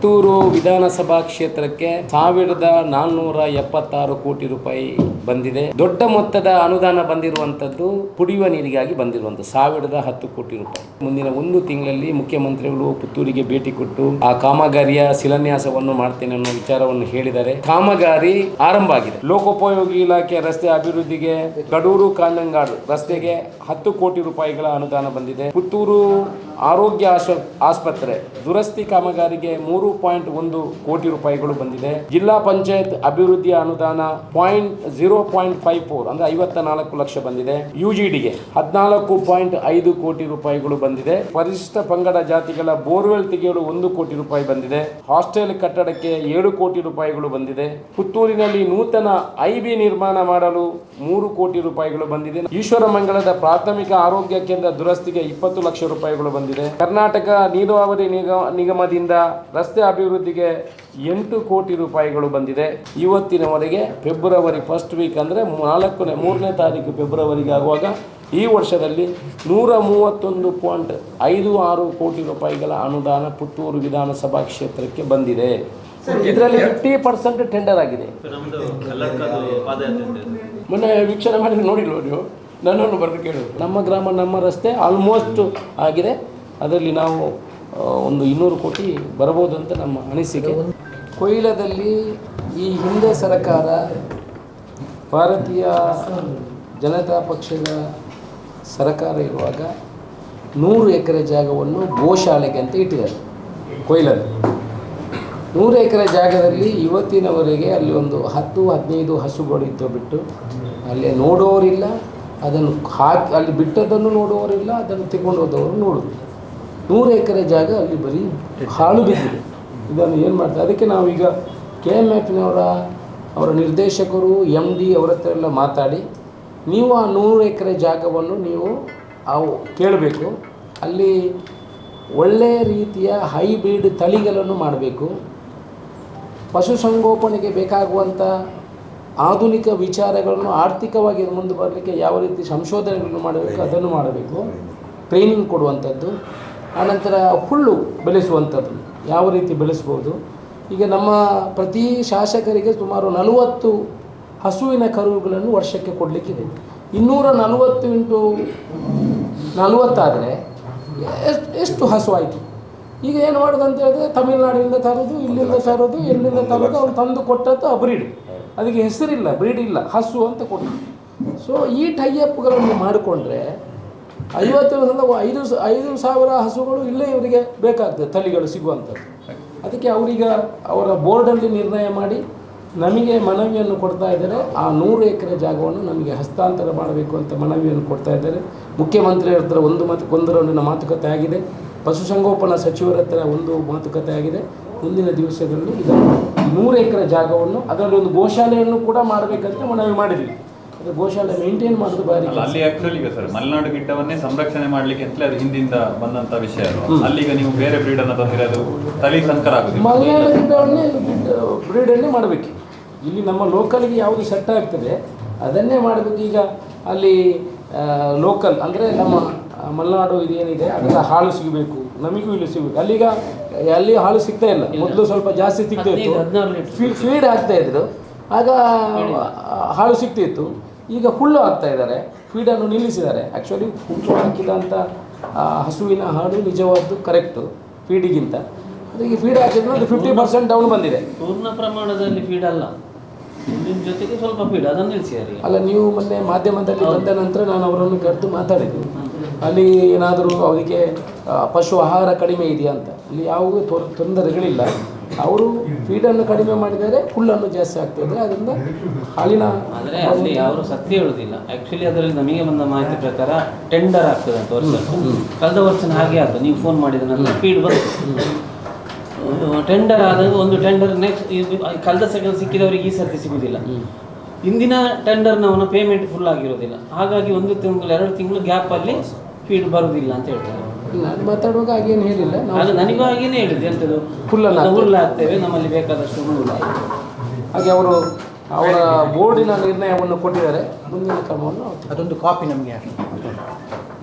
ಪುತ್ತೂರು ವಿಧಾನಸಭಾ ಕ್ಷೇತ್ರಕ್ಕೆ 1476 ಕೋಟಿ ರೂಪಾಯಿ ಬಂದಿದೆ. ದೊಡ್ಡ ಮೊತ್ತದ ಅನುದಾನ ಬಂದಿರುವಂತದ್ದು ಕುಡಿಯುವ ನೀರಿಗಾಗಿ ಬಂದಿರುವಂತದ್ದು 1010 ಕೋಟಿ ರೂಪಾಯಿ. ಮುಂದಿನ 1 ತಿಂಗಳಲ್ಲಿ ಮುಖ್ಯಮಂತ್ರಿಗಳು ಪುತ್ತೂರಿಗೆ ಭೇಟಿ ಕೊಟ್ಟು ಆ ಕಾಮಗಾರಿಯ ಶಿಲಾನ್ಯಾಸವನ್ನು ಮಾಡ್ತೇನೆ ಅನ್ನೋ ವಿಚಾರವನ್ನು ಹೇಳಿದ್ದಾರೆ. ಕಾಮಗಾರಿ ಆರಂಭ ಆಗಿದೆ. ಲೋಕೋಪಯೋಗಿ ಇಲಾಖೆ ರಸ್ತೆ ಅಭಿವೃದ್ಧಿಗೆ ಕಡೂರು ಕಾಂಜಂಗಾಡು ರಸ್ತೆಗೆ 10 ಕೋಟಿ ರೂಪಾಯಿಗಳ ಅನುದಾನ ಬಂದಿದೆ. ಪುತ್ತೂರು ಆರೋಗ್ಯ ಆಸ್ಪತ್ರೆ ದುರಸ್ತಿ ಕಾಮಗಾರಿಗೆ 3.1 ಕೋಟಿ ರೂಪಾಯಿಗಳು ಬಂದಿದೆ. ಜಿಲ್ಲಾ ಪಂಚಾಯತ್ ಅಭಿವೃದ್ಧಿ ಅನುದಾನ 0.54 ಅಂದ್ರೆ 54 ಲಕ್ಷ ಬಂದಿದೆ. ಯುಜಿಡಿಗೆ 14.5 ಕೋಟಿ ರೂಪಾಯಿಗಳು ಬಂದಿದೆ. ಪರಿಶಿಷ್ಟ ಪಂಗಡ ಜಾತಿಗಳ ಬೋರ್ವೆಲ್ ತೆಗೆಯಲು 1 ಕೋಟಿ ರೂಪಾಯಿ ಬಂದಿದೆ. ಹಾಸ್ಟೆಲ್ ಕಟ್ಟಡಕ್ಕೆ 7 ಕೋಟಿ ರೂಪಾಯಿಗಳು ಬಂದಿದೆ. ಪುತ್ತೂರಿನಲ್ಲಿ ನೂತನ ಐಬಿ ನಿರ್ಮಾಣ ಮಾಡಲು 3 ಕೋಟಿ ರೂಪಾಯಿಗಳು ಬಂದಿದೆ. ಈಶ್ವರಮಂಗಲದ ಪ್ರಾಥಮಿಕ ಆರೋಗ್ಯ ಕೇಂದ್ರ ದುರಸ್ತಿಗೆ 20 ಲಕ್ಷ ರೂಪಾಯಿಗಳು ಬಂದಿದೆ. ಕರ್ನಾಟಕ ನೀರಾವರಿ ನಿಗಮದಿಂದ ರಸ್ತೆ ಅಭಿವೃದ್ಧಿಗೆ 8 ಕೋಟಿ ರೂಪಾಯಿಗಳು ಬಂದಿದೆ. ಇವತ್ತಿನವರೆಗೆ ಫೆಬ್ರವರಿ ಫಸ್ಟ್ ವೀಕ್ ಅಂದರೆ 3ನೇ ತಾರೀಕು ಫೆಬ್ರವರಿಗೆ ಆಗುವಾಗ ಈ ವರ್ಷದಲ್ಲಿ 131.56 ಕೋಟಿ ರೂಪಾಯಿಗಳ ಅನುದಾನ ಪುತ್ತೂರು ವಿಧಾನಸಭಾ ಕ್ಷೇತ್ರಕ್ಕೆ ಬಂದಿದೆ. ಇದರಲ್ಲಿ 50% ಟೆಂಡರ್ ಆಗಿದೆ. ಮೊನ್ನೆ ವೀಕ್ಷಣೆ ಮಾಡಿ ನೋಡಿಲ್ವ ನೀವು? ನನ್ನನ್ನು ಬರೆದು ಕೇಳೋದು. ನಮ್ಮ ಗ್ರಾಮ ನಮ್ಮ ರಸ್ತೆ ಆಲ್ಮೋಸ್ಟ್ ಆಗಿದೆ. ಅದರಲ್ಲಿ ನಾವು ಒಂದು 200 ಕೋಟಿ ಬರಬಹುದು ಅಂತ ನಮ್ಮ ಅನಿಸಿಕೆ. ಕೊಯ್ಲದಲ್ಲಿ ಈ ಹಿಂದೆ ಸರ್ಕಾರ ಭಾರತೀಯ ಜನತಾ ಪಕ್ಷದ ಸರ್ಕಾರ ಇರುವಾಗ 100 ಎಕರೆ ಜಾಗವನ್ನು ಗೋಶಾಲೆಗೆ ಅಂತ ಇಟ್ಟಿದ್ದಾರೆ. ಕೊಯ್ಲದಲ್ಲಿ 100 ಎಕರೆ ಜಾಗದಲ್ಲಿ ಇವತ್ತಿನವರೆಗೆ ಅಲ್ಲಿ ಒಂದು 10-15 ಹಸುಗಳಿದ್ದು ಬಿಟ್ಟು ಅಲ್ಲಿ ನೋಡೋರಿಲ್ಲ. ಅದನ್ನು ಹಾಕಿ ಅಲ್ಲಿ ಬಿಟ್ಟದನ್ನು ನೋಡುವವರಿಲ್ಲ, ಅದನ್ನು ತಗೊಂಡು ಹೋದವರು ನೋಡೋದು. 100 ಎಕರೆ ಜಾಗ ಅಲ್ಲಿ ಬರೀ ಹಾಳು ಬಿದ್ದಿದೆ. ಇದನ್ನು ಏನು ಮಾಡ್ತಾರೆ? ಅದಕ್ಕೆ ನಾವೀಗ KMFನವರ ಅವರ ನಿರ್ದೇಶಕರು MD ಅವರ ಹತ್ರ ಎಲ್ಲ ಮಾತಾಡಿ ನೀವು ಆ 100 ಎಕರೆ ಜಾಗವನ್ನು ನೀವು ಕೇಳಬೇಕು. ಅಲ್ಲಿ ಒಳ್ಳೆಯ ರೀತಿಯ ಹೈಬ್ರಿಡ್ ತಳಿಗಳನ್ನು ಮಾಡಬೇಕು. ಪಶುಸಂಗೋಪನೆಗೆ ಬೇಕಾಗುವಂಥ ಆಧುನಿಕ ವಿಚಾರಗಳನ್ನು ಆರ್ಥಿಕವಾಗಿ ಮುಂದೆ ಬರಲಿಕ್ಕೆ ಯಾವ ರೀತಿ ಸಂಶೋಧನೆಗಳನ್ನು ಮಾಡಬೇಕು ಅದನ್ನು ಮಾಡಬೇಕು. ಟ್ರೈನಿಂಗ್ ಕೊಡುವಂಥದ್ದು. ಆನಂತರ ಹುಲ್ಲು ಬೆಳೆಸುವಂಥದ್ದು ಯಾವ ರೀತಿ ಬೆಳೆಸ್ಬೋದು. ಈಗ ನಮ್ಮ ಪ್ರತಿ ಶಾಸಕರಿಗೆ ಸುಮಾರು 40 ಹಸುವಿನ ಕರುಗಳನ್ನು ವರ್ಷಕ್ಕೆ ಕೊಡಲಿಕ್ಕಿದೆ. 240 × 40 ಆದರೆ ಎಷ್ಟು ಹಸು ಆಯಿತು? ಈಗ ಏನು ಮಾಡೋದು ಅಂತ ಹೇಳಿದ್ರೆ ತಮಿಳುನಾಡಿನಿಂದ ತರೋದು, ಇಲ್ಲಿಂದ ತರೋದು, ಎಲ್ಲಿಂದ ತರೋದು, ಅವ್ನು ತಂದು ಕೊಟ್ಟದ್ದು ಬ್ರೀಡ್. ಅದಕ್ಕೆ ಹೆಸರಿಲ್ಲ, ಬ್ರೀಡ್ ಇಲ್ಲ, ಹಸು ಅಂತ ಕೊಡೋದು. ಸೊ ಈ ಟೈಅಪ್ಗಳನ್ನು ಮಾಡಿಕೊಂಡ್ರೆ 5,000 ಹಸುಗಳು ಇಲ್ಲೇ ಇವರಿಗೆ ಬೇಕಾಗ್ತದೆ, ತಳಿಗಳು ಸಿಗುವಂಥದ್ದು. ಅದಕ್ಕೆ ಅವರೀಗ ಅವರ ಬೋರ್ಡಲ್ಲಿ ನಿರ್ಣಯ ಮಾಡಿ ನಮಗೆ ಮನವಿಯನ್ನು ಕೊಡ್ತಾ ಇದ್ದಾರೆ. ಆ 100 ಎಕರೆ ಜಾಗವನ್ನು ನಮಗೆ ಹಸ್ತಾಂತರ ಮಾಡಬೇಕು ಅಂತ ಮನವಿಯನ್ನು ಕೊಡ್ತಾ ಇದ್ದಾರೆ. ಮುಖ್ಯಮಂತ್ರಿಯರ ಹತ್ರ ಒಂದು ರೌಂಡಿನ ಮಾತುಕತೆ ಆಗಿದೆ. ಪಶುಸಂಗೋಪನಾ ಸಚಿವರ ಹತ್ರ ಒಂದು ಮಾತುಕತೆ ಆಗಿದೆ. ಮುಂದಿನ ದಿವಸಗಳಲ್ಲಿ ಇದನ್ನು 100 ಎಕರೆ ಜಾಗವನ್ನು ಅದರಲ್ಲಿ ಒಂದು ಗೋಶಾಲೆಯನ್ನು ಕೂಡ ಮಾಡಬೇಕಂತ ಮನವಿ ಮಾಡಿದ್ವಿ. ಅದು ಗೋಶಾಲೆ ಮೇಂಟೈನ್ ಮಾಡೋದು ಬಾರಿ. ಅಲ್ಲಿ ಆಕ್ಚುಲಿ ಈಗ ಸರ್ ಮಲೆನಾಡು ಗಿಡ್ಡವನ್ನೇ ಸಂರಕ್ಷಣೆ ಮಾಡಲಿಕ್ಕೆ ಅಂತಲೇ ಅದು ಹಿಂದಿಂದ ಬಂದಂಥ ವಿಷಯ. ಅಲ್ಲಿಗ ನೀವು ಬೇರೆ ಬ್ರೀಡನ್ನು ತಂದಿರೋದು ತಳಿ ಸಂಕರ ಆಗುತ್ತೆ. ಮಲೆನಾಡು ಗಿಡ್ಡವನ್ನೇ ಬ್ರೀಡನ್ನೇ ಮಾಡಬೇಕು. ಇಲ್ಲಿ ನಮ್ಮ ಲೋಕಲ್ಗೆ ಯಾವುದು ಸೆಟ್ ಆಗ್ತದೆ ಅದನ್ನೇ ಮಾಡಬೇಕು. ಈಗ ಅಲ್ಲಿ ಲೋಕಲ್ ಅಂದರೆ ನಮ್ಮ ಮಲೆನಾಡು ಇದೇನಿದೆ ಅದೆಲ್ಲ ಹಾಲು ಸಿಗಬೇಕು, ನಮಗೂ ಇಲ್ಲಿ ಸಿಗಬೇಕು. ಅಲ್ಲಿ ಹಾಲು ಸಿಗ್ತಾ ಇಲ್ಲ. ಮೊದಲು ಸ್ವಲ್ಪ ಜಾಸ್ತಿ ಸಿಗ್ತಾ ಇತ್ತು, ಫೀಡ್ ಆಗ್ತಾ ಇದ್ರು, ಆಗ ಹಾಲು ಸಿಗ್ತಿತ್ತು. ಈಗ ಹುಲ್ಲು ಹಾಕ್ತಾ ಇದ್ದಾರೆ, ಫೀಡನ್ನು ನಿಲ್ಲಿಸಿದ್ದಾರೆ. ಆ್ಯಕ್ಚುಲಿ ಹುಲ್ಲು ಹಾಕಿದಂಥ ಹಸುವಿನ ಹಾಲು ನಿಜವಾದ್ದು ಕರೆಕ್ಟು ಫೀಡಿಗಿಂತ. ಅದಕ್ಕೆ ಫೀಡ್ ಹಾಕಿದ್ರೆ ಅದು 50% ಡೌನ್ ಬಂದಿದೆ. ಪೂರ್ಣ ಪ್ರಮಾಣದಲ್ಲಿ ಫೀಡ್ ಅಲ್ಲ, ಹುಲ್ಲಿನ ಜೊತೆಗೆ ಸ್ವಲ್ಪ ಫೀಡ್ ಅದನ್ನು ನಿಲ್ಲಿಸಿದ್ದಾರೆ. ಅಲ್ಲ, ನೀವು ಮೊನ್ನೆ ಮಾಧ್ಯಮದಲ್ಲಿ ಬಂದ ನಂತರ ನಾನು ಅವರನ್ನು ಕರೆದು ಮಾತಾಡಿದ್ದೆ. ಅಲ್ಲಿ ಏನಾದರೂ ಅವರಿಗೆ ಪಶು ಆಹಾರ ಕಡಿಮೆ ಇದೆಯಾ ಅಂತ. ಅಲ್ಲಿ ಯಾವುದೇ ತೊಂದರೆಗಳಿಲ್ಲ. ಅವರು ಫೀಡನ್ನು ಕಡಿಮೆ ಮಾಡಿದರೆ ಹುಲ್ಲನ್ನು ಜಾಸ್ತಿ ಆಗ್ತಾಯಿದ್ರೆ ಅದರಿಂದ ಹಾಲಿನ. ಆದರೆ ಅಲ್ಲಿ ಅವರು ಸತ್ಯ ಹೇಳುವುದಿಲ್ಲ. ಆ್ಯಕ್ಚುಲಿ ಅದರಲ್ಲಿ ನಮಗೆ ಬಂದ ಮಾಹಿತಿ ಪ್ರಕಾರ ಟೆಂಡರ್ ಆಗ್ತದೆ ಅಂತ ವರ್ಷ. ಕಳೆದ ವರ್ಷ ಹಾಗೆ ಆಯ್ತು. ನೀವು ಫೋನ್ ಮಾಡಿದ ನಂತರ ಫೀಡ್ ಬಂತು. ಟೆಂಡರ್ ಆದಾಗ ಒಂದು ಟೆಂಡರ್ ನೆಕ್ಸ್ಟ್ ಕಳೆದ ಸೆಕೆಂಡ್ ಸಿಕ್ಕಿದವರಿಗೆ ಈ ಸರ್ತಿ ಸಿಗುವುದಿಲ್ಲ. ಇಂದಿನ ಟೆಂಡರ್ನವನ ಪೇಮೆಂಟ್ ಫುಲ್ ಆಗಿರೋದಿಲ್ಲ. ಹಾಗಾಗಿ 1 ತಿಂಗಳು 2 ತಿಂಗಳು ಗ್ಯಾಪಲ್ಲಿ ಫೀಡ್ ಬರುವುದಿಲ್ಲ ಅಂತ ಹೇಳ್ತಾರೆ. ನಾನು ಮಾತಾಡುವಾಗ ಹಾಗೇನು ಹೇಳಿಲ್ಲ. ಅದು ನನಗೂ ಹಾಗೇನೇ ಹೇಳಿದೆ. ಎಂಥದ್ದು ಹುಲ್ಲು ಹಾಕ್ತೇವೆ, ನಮ್ಮಲ್ಲಿ ಬೇಕಾದಷ್ಟು ಹುಲ್ಲು. ಹಾಗೆ ಅವರು ಅವರ ಬೋರ್ಡಿನ ನಿರ್ಣಯವನ್ನು ಕೊಟ್ಟಿದ್ದಾರೆ. ಮುಂದಿನ ಕ್ರಮವನ್ನು ಅದೊಂದು ಕಾಪಿ ನಮಗೆ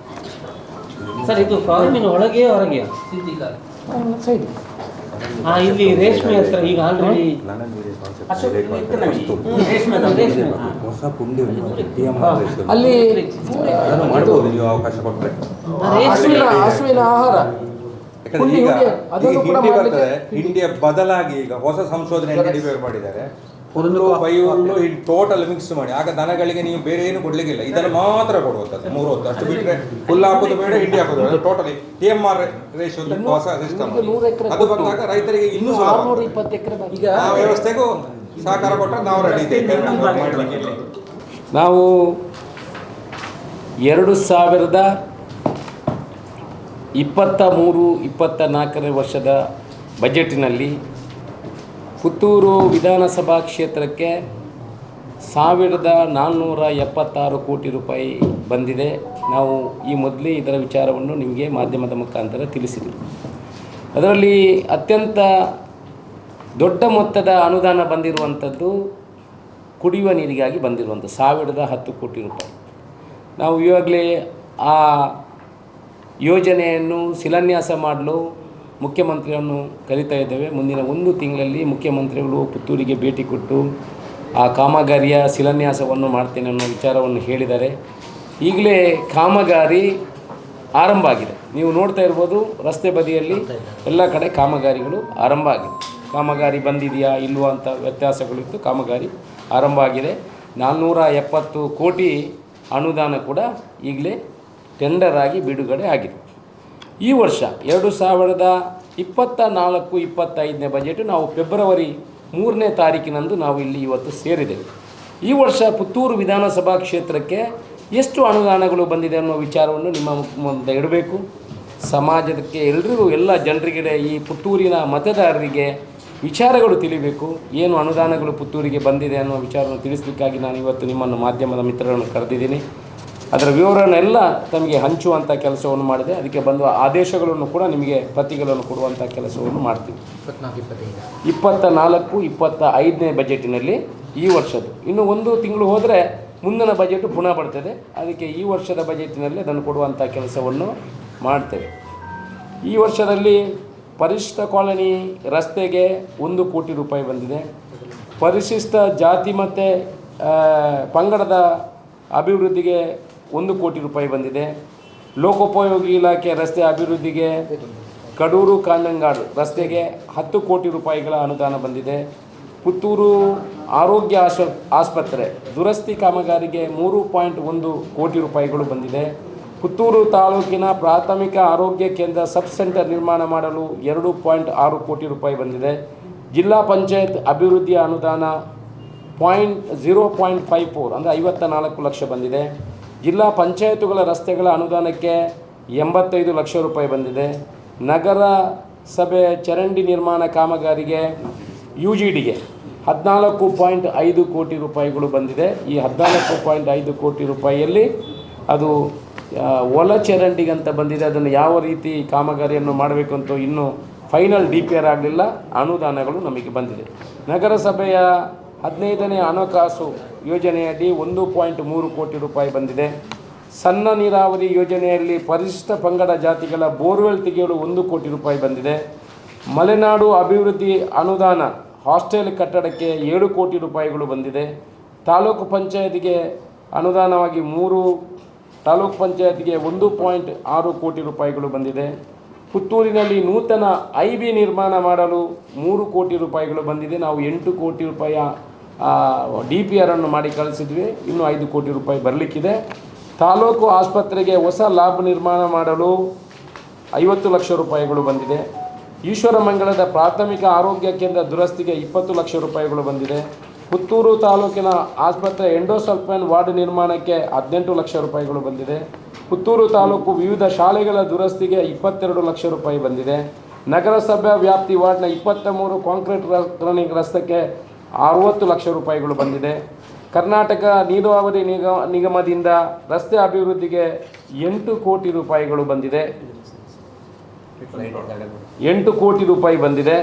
ಸರ್. ಇದು ಫಾರ್ಮಿನ ಒಳಗೆ ಹೊರಗೆ ಸೈಡ್ ಇಲ್ಲಿ ರೇಷ್ಮೆ ಹತ್ರ ಈಗ ಆಲ್ರೆಡಿ ಹೊಸ ಪುಂಡಿ ಅಲ್ಲಿ ಮಾಡ್ಬೋದು ನೀವು ಅವಕಾಶ ಕೊಟ್ಟರೆ. ಹಸುವಿನ ಆಹಾರ ಯಾಕಂದ್ರೆ ಈಗ ಹಿಂಡಿ ಬರ್ತದೆ, ಹಿಂಡಿಯ ಬದಲಾಗಿ ಈಗ ಹೊಸ ಸಂಶೋಧನೆ ಡೆಲಿವರ್ ಮಾಡಿದ್ದಾರೆ. ಹುಲ್ಲು ಬೈಹುಲ್ಲು ಇಲ್ಲಿ ಟೋಟಲ್ ಮಿಕ್ಸ್ ಮಾಡಿ, ಆಗ ದನಗಳಿಗೆ ನೀವು ಬೇರೆ ಏನು ಕೊಡ್ಲಿಕ್ಕಿಲ್ಲ, ಇದನ್ನು ಮಾತ್ರ ಕೊಡುವಂಥದ್ದು 3 ಹೊತ್ತು. ಅಷ್ಟು ಬಿಟ್ಟರೆ ಹುಲ್ಲು ಹಾಕೋದು ಬೇಡ, ಹಿಂಡಿ ಹಾಕೋದು ಬೇಡ, ಟೋಟಲಿ TMR ರೇಷಿಯೋ ಅಂತ ಹೊಸ ಸಿಸ್ಟಮ್ ಅದು ಬಂದಾಗ ರೈತರಿಗೆ ಇನ್ನೂ 620 ಎಕರೆ ಈಗ ಆ ವ್ಯವಸ್ಥೆಗೂ ಸಹಕಾರ ಕೊಟ್ಟರೆ ನಾವು ರೆಡಿ ಇದ್ದೇವೆ ಮಾಡಲಿಕ್ಕೆ. ನಾವು 2023-24 ವರ್ಷದ ಬಜೆಟಿನಲ್ಲಿ ಪುತ್ತೂರು ವಿಧಾನಸಭಾ ಕ್ಷೇತ್ರಕ್ಕೆ 1476 ಕೋಟಿ ರೂಪಾಯಿ ಬಂದಿದೆ. ನಾವು ಈ ಮೊದಲೇ ಇದರ ವಿಚಾರವನ್ನು ನಿಮಗೆ ಮಾಧ್ಯಮದ ಮುಖಾಂತರ ತಿಳಿಸಿದರು. ಅದರಲ್ಲಿ ಅತ್ಯಂತ ದೊಡ್ಡ ಮೊತ್ತದ ಅನುದಾನ ಬಂದಿರುವಂಥದ್ದು ಕುಡಿಯುವ ನೀರಿಗಾಗಿ ಬಂದಿರುವಂಥ 1010 ಕೋಟಿ ರೂಪಾಯಿ. ನಾವು ಇವಾಗಲೇ ಆ ಯೋಜನೆಯನ್ನು ಶಿಲಾನ್ಯಾಸ ಮಾಡಲು ಮುಖ್ಯಮಂತ್ರಿಯನ್ನು ಕರೀತಾ ಇದ್ದೇವೆ. ಮುಂದಿನ 1 ತಿಂಗಳಲ್ಲಿ ಮುಖ್ಯಮಂತ್ರಿಗಳು ಪುತ್ತೂರಿಗೆ ಭೇಟಿ ಕೊಟ್ಟು ಆ ಕಾಮಗಾರಿಯ ಶಿಲಾನ್ಯಾಸವನ್ನು ಮಾಡ್ತೇನೆ ಅನ್ನೋ ವಿಚಾರವನ್ನು ಹೇಳಿದ್ದಾರೆ. ಈಗಲೇ ಕಾಮಗಾರಿ ಆರಂಭ ಆಗಿದೆ. ನೀವು ನೋಡ್ತಾ ಇರ್ಬೋದು, ರಸ್ತೆ ಬದಿಯಲ್ಲಿ ಎಲ್ಲ ಕಡೆ ಕಾಮಗಾರಿಗಳು ಆರಂಭ ಆಗಿದೆ. ಕಾಮಗಾರಿ ಬಂದಿದೆಯಾ ಇಲ್ವಾ ಅಂತ ವ್ಯತ್ಯಾಸಗಳಿತ್ತು. ಕಾಮಗಾರಿ ಆರಂಭ ಆಗಿದೆ. 470 ಕೋಟಿ ಅನುದಾನ ಕೂಡ ಈಗಲೇ ಟೆಂಡರ್ ಆಗಿ ಬಿಡುಗಡೆ ಆಗಿದೆ. ಈ ವರ್ಷ 2024-25ನೇ ಬಜೆಟ್ ನಾವು ಫೆಬ್ರವರಿ 3ನೇ ತಾರೀಕಿನಂದು ನಾವು ಇಲ್ಲಿ ಇವತ್ತು ಸೇರಿದ್ದೇವೆ. ಈ ವರ್ಷ ಪುತ್ತೂರು ವಿಧಾನಸಭಾ ಕ್ಷೇತ್ರಕ್ಕೆ ಎಷ್ಟು ಅನುದಾನಗಳು ಬಂದಿದೆ ಅನ್ನೋ ವಿಚಾರವನ್ನು ನಿಮ್ಮ ಮುಂದೆ ಇಡಬೇಕು. ಸಮಾಜಕ್ಕೆ ಎಲ್ಲರಿಗೂ, ಎಲ್ಲ ಜನರಿಗೆ, ಈ ಪುತ್ತೂರಿನ ಮತದಾರರಿಗೆ ವಿಚಾರಗಳು ತಿಳಿಬೇಕು. ಏನು ಅನುದಾನಗಳು ಪುತ್ತೂರಿಗೆ ಬಂದಿದೆ ಅನ್ನೋ ವಿಚಾರವನ್ನು ತಿಳಿಸಲಿಕ್ಕಾಗಿ ನಾನು ಇವತ್ತು ನಿಮ್ಮನ್ನು ಮಾಧ್ಯಮದ ಮಿತ್ರರನ್ನು ಕರೆದಿದ್ದೀನಿ. ಅದರ ವಿವರನೆಲ್ಲ ತಮಗೆ ಹಂಚುವಂಥ ಕೆಲಸವನ್ನು ಮಾಡಿದೆ. ಅದಕ್ಕೆ ಬಂದ ಆದೇಶಗಳನ್ನು ಕೂಡ ನಿಮಗೆ ಪ್ರತಿಗಳನ್ನು ಕೊಡುವಂಥ ಕೆಲಸವನ್ನು ಮಾಡ್ತೀವಿ. 24-25ನೇ ಬಜೆಟಿನಲ್ಲಿ ಈ ವರ್ಷದ್ದು ಇನ್ನು 1 ತಿಂಗಳು ಹೋದರೆ ಮುಂದಿನ ಬಜೆಟು ಪುನಃ ಬರ್ತದೆ. ಅದಕ್ಕೆ ಈ ವರ್ಷದ ಬಜೆಟಿನಲ್ಲಿ ಅದನ್ನು ಕೊಡುವಂಥ ಕೆಲಸವನ್ನು ಮಾಡ್ತೇವೆ. ಈ ವರ್ಷದಲ್ಲಿ ಪರಿಶಿಷ್ಟ ಕಾಲನಿ ರಸ್ತೆಗೆ 1 ಕೋಟಿ ರೂಪಾಯಿ ಬಂದಿದೆ. ಪರಿಶಿಷ್ಟ ಜಾತಿ ಮತ್ತು ಪಂಗಡದ ಅಭಿವೃದ್ಧಿಗೆ 1 ಕೋಟಿ ರೂಪಾಯಿ ಬಂದಿದೆ. ಲೋಕೋಪಯೋಗಿ ಇಲಾಖೆ ರಸ್ತೆ ಅಭಿವೃದ್ಧಿಗೆ ಕಡೂರು ಕಾಂಜಂಗಾಡು ರಸ್ತೆಗೆ 10 ಕೋಟಿ ರೂಪಾಯಿಗಳ ಅನುದಾನ ಬಂದಿದೆ. ಪುತ್ತೂರು ಆರೋಗ್ಯ ಆಸ್ಪತ್ರೆ ದುರಸ್ತಿ ಕಾಮಗಾರಿಗೆ 3.1 ಕೋಟಿ ರೂಪಾಯಿಗಳು ಬಂದಿದೆ. ಪುತ್ತೂರು ತಾಲೂಕಿನ ಪ್ರಾಥಮಿಕ ಆರೋಗ್ಯ ಕೇಂದ್ರ ಸಬ್ ಸೆಂಟರ್ ನಿರ್ಮಾಣ ಮಾಡಲು 2.6 ಕೋಟಿ ರೂಪಾಯಿ ಬಂದಿದೆ. ಜಿಲ್ಲಾ ಪಂಚಾಯತ್ ಅಭಿವೃದ್ಧಿಯ ಅನುದಾನ 0.54 ಅಂದರೆ 54 ಲಕ್ಷ ಬಂದಿದೆ. ಜಿಲ್ಲಾ ಪಂಚಾಯತುಗಳ ರಸ್ತೆಗಳ ಅನುದಾನಕ್ಕೆ 85 ಲಕ್ಷ ರೂಪಾಯಿ ಬಂದಿದೆ. ನಗರ ಸಭೆ ಚರಂಡಿ ನಿರ್ಮಾಣ ಕಾಮಗಾರಿಗೆ UGDಗೆ 14.5 ಕೋಟಿ ರೂಪಾಯಿಗಳು ಬಂದಿದೆ. ಈ 14.5 ಕೋಟಿ ರೂಪಾಯಿಯಲ್ಲಿ ಅದು ಒಳಚರಂಡಿಗಂತ ಬಂದಿದೆ. ಅದನ್ನು ಯಾವ ರೀತಿ ಕಾಮಗಾರಿಯನ್ನು ಮಾಡಬೇಕು ಅಂತ ಇನ್ನೂ ಫೈನಲ್ DPR ಆಗಲಿಲ್ಲ. ಅನುದಾನಗಳು ನಮಗೆ ಬಂದಿದೆ. ನಗರಸಭೆಯ 15ನೇ ಹಣಕಾಸು ಯೋಜನೆಯಲ್ಲಿ 1.3 ಕೋಟಿ ರೂಪಾಯಿ ಬಂದಿದೆ. ಸಣ್ಣ ನೀರಾವರಿ ಯೋಜನೆಯಲ್ಲಿ ಪರಿಶಿಷ್ಟ ಪಂಗಡ ಜಾತಿಗಳ ಬೋರ್ವೆಲ್ ತೆಗೆಯಲು 1 ಕೋಟಿ ರೂಪಾಯಿ ಬಂದಿದೆ. ಮಲೆನಾಡು ಅಭಿವೃದ್ಧಿ ಅನುದಾನ ಹಾಸ್ಟೆಲ್ ಕಟ್ಟಡಕ್ಕೆ 7 ಕೋಟಿ ರೂಪಾಯಿಗಳು ಬಂದಿದೆ. ತಾಲೂಕು ಪಂಚಾಯತಿಗೆ ಅನುದಾನವಾಗಿ ತಾಲೂಕು ಪಂಚಾಯತಿಗೆ 1.6 ಕೋಟಿ ರೂಪಾಯಿಗಳು ಬಂದಿದೆ. ಪುತ್ತೂರಿನಲ್ಲಿ ನೂತನ IB ನಿರ್ಮಾಣ ಮಾಡಲು 3 ಕೋಟಿ ರೂಪಾಯಿಗಳು ಬಂದಿದೆ. ನಾವು 8 ಕೋಟಿ ರೂಪಾಯಿಯ DPR ಅನ್ನು ಮಾಡಿ ಕಳಿಸಿದ್ವಿ. ಇನ್ನೂ 5 ಕೋಟಿ ರೂಪಾಯಿ ಬರಲಿಕ್ಕಿದೆ. ತಾಲೂಕು ಆಸ್ಪತ್ರೆಗೆ ಹೊಸ ಲ್ಯಾಬ್ ನಿರ್ಮಾಣ ಮಾಡಲು 50 ಲಕ್ಷ ರೂಪಾಯಿಗಳು ಬಂದಿದೆ. ಈಶ್ವರಮಂಗಲದ ಪ್ರಾಥಮಿಕ ಆರೋಗ್ಯ ಕೇಂದ್ರ ದುರಸ್ತಿಗೆ 20 ಲಕ್ಷ ರೂಪಾಯಿಗಳು ಬಂದಿದೆ. ಪುತ್ತೂರು ತಾಲೂಕಿನ ಆಸ್ಪತ್ರೆ ಎಂಡೋಸಲ್ಫೇನ್ ವಾರ್ಡ್ ನಿರ್ಮಾಣಕ್ಕೆ 18 ಲಕ್ಷ ರೂಪಾಯಿಗಳು ಬಂದಿದೆ. ಪುತ್ತೂರು ತಾಲೂಕು ವಿವಿಧ ಶಾಲೆಗಳ ದುರಸ್ತಿಗೆ 22 ಲಕ್ಷ ರೂಪಾಯಿ ಬಂದಿದೆ. ನಗರಸಭೆ ವ್ಯಾಪ್ತಿ ವಾರ್ಡ್ನ 23 ಕಾಂಕ್ರೀಟ್ ರನ್ನಿಂಗ್ ರಸ್ತೆಗೆ 60 ಲಕ್ಷ ರೂಪಾಯಿಗಳು ಬಂದಿದೆ. ಕರ್ನಾಟಕ ನೀರಾವರಿ ನಿಗಮದಿಂದ ರಸ್ತೆ ಅಭಿವೃದ್ಧಿಗೆ 8 ಕೋಟಿ ರೂಪಾಯಿಗಳು ಬಂದಿದೆ. 8 ಕೋಟಿ ರೂಪಾಯಿ ಬಂದಿದೆ.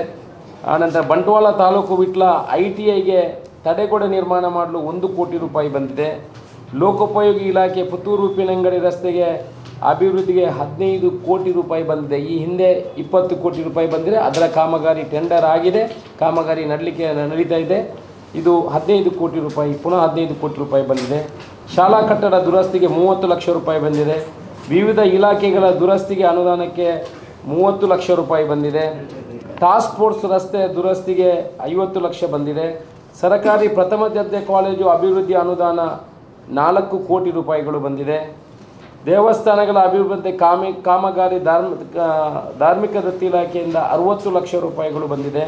ಆನಂತರ ಬಂಟ್ವಾಳ ತಾಲೂಕು ವಿಟ್ಲ ITIಗೆ ತಡೆಗೋಡೆ ನಿರ್ಮಾಣ ಮಾಡಲು 1 ಕೋಟಿ ರೂಪಾಯಿ ಬಂದಿದೆ. ಲೋಕೋಪಯೋಗಿ ಇಲಾಖೆ ಪುತ್ತೂರು ಉಪ್ಪಿನಂಗಡಿ ರಸ್ತೆಗೆ ಅಭಿವೃದ್ಧಿಗೆ 15 ಕೋಟಿ ರೂಪಾಯಿ ಬಂದಿದೆ. ಈ ಹಿಂದೆ 20 ಕೋಟಿ ರೂಪಾಯಿ ಬಂದಿದೆ. ಅದರ ಕಾಮಗಾರಿ ಟೆಂಡರ್ ಆಗಿದೆ, ಕಾಮಗಾರಿ ನಡೀತಾ ಇದೆ. ಇದು 15 ಕೋಟಿ ರೂಪಾಯಿ, ಪುನಃ 15 ಕೋಟಿ ರೂಪಾಯಿ ಬಂದಿದೆ. ಶಾಲಾ ಕಟ್ಟಡ ದುರಸ್ತಿಗೆ 30 ಲಕ್ಷ ರೂಪಾಯಿ ಬಂದಿದೆ. ವಿವಿಧ ಇಲಾಖೆಗಳ ದುರಸ್ತಿಗೆ ಅನುದಾನಕ್ಕೆ 30 ಲಕ್ಷ ರೂಪಾಯಿ ಬಂದಿದೆ. ಟಾಸ್ಕ್ ಫೋರ್ಸ್ ರಸ್ತೆ ದುರಸ್ತಿಗೆ 50 ಲಕ್ಷ ಬಂದಿದೆ. ಸರ್ಕಾರಿ ಪ್ರಥಮ ದರ್ಜೆ ಕಾಲೇಜು ಅಭಿವೃದ್ಧಿ ಅನುದಾನ 4 ಕೋಟಿ ರೂಪಾಯಿಗಳು ಬಂದಿದೆ. ದೇವಸ್ಥಾನಗಳ ಅಭಿವೃದ್ಧಿ ಕಾಮಗಾರಿ ಧಾರ್ಮಿಕ ದತ್ತಿ ಇಲಾಖೆಯಿಂದ 60 ಲಕ್ಷ ರೂಪಾಯಿಗಳು ಬಂದಿದೆ.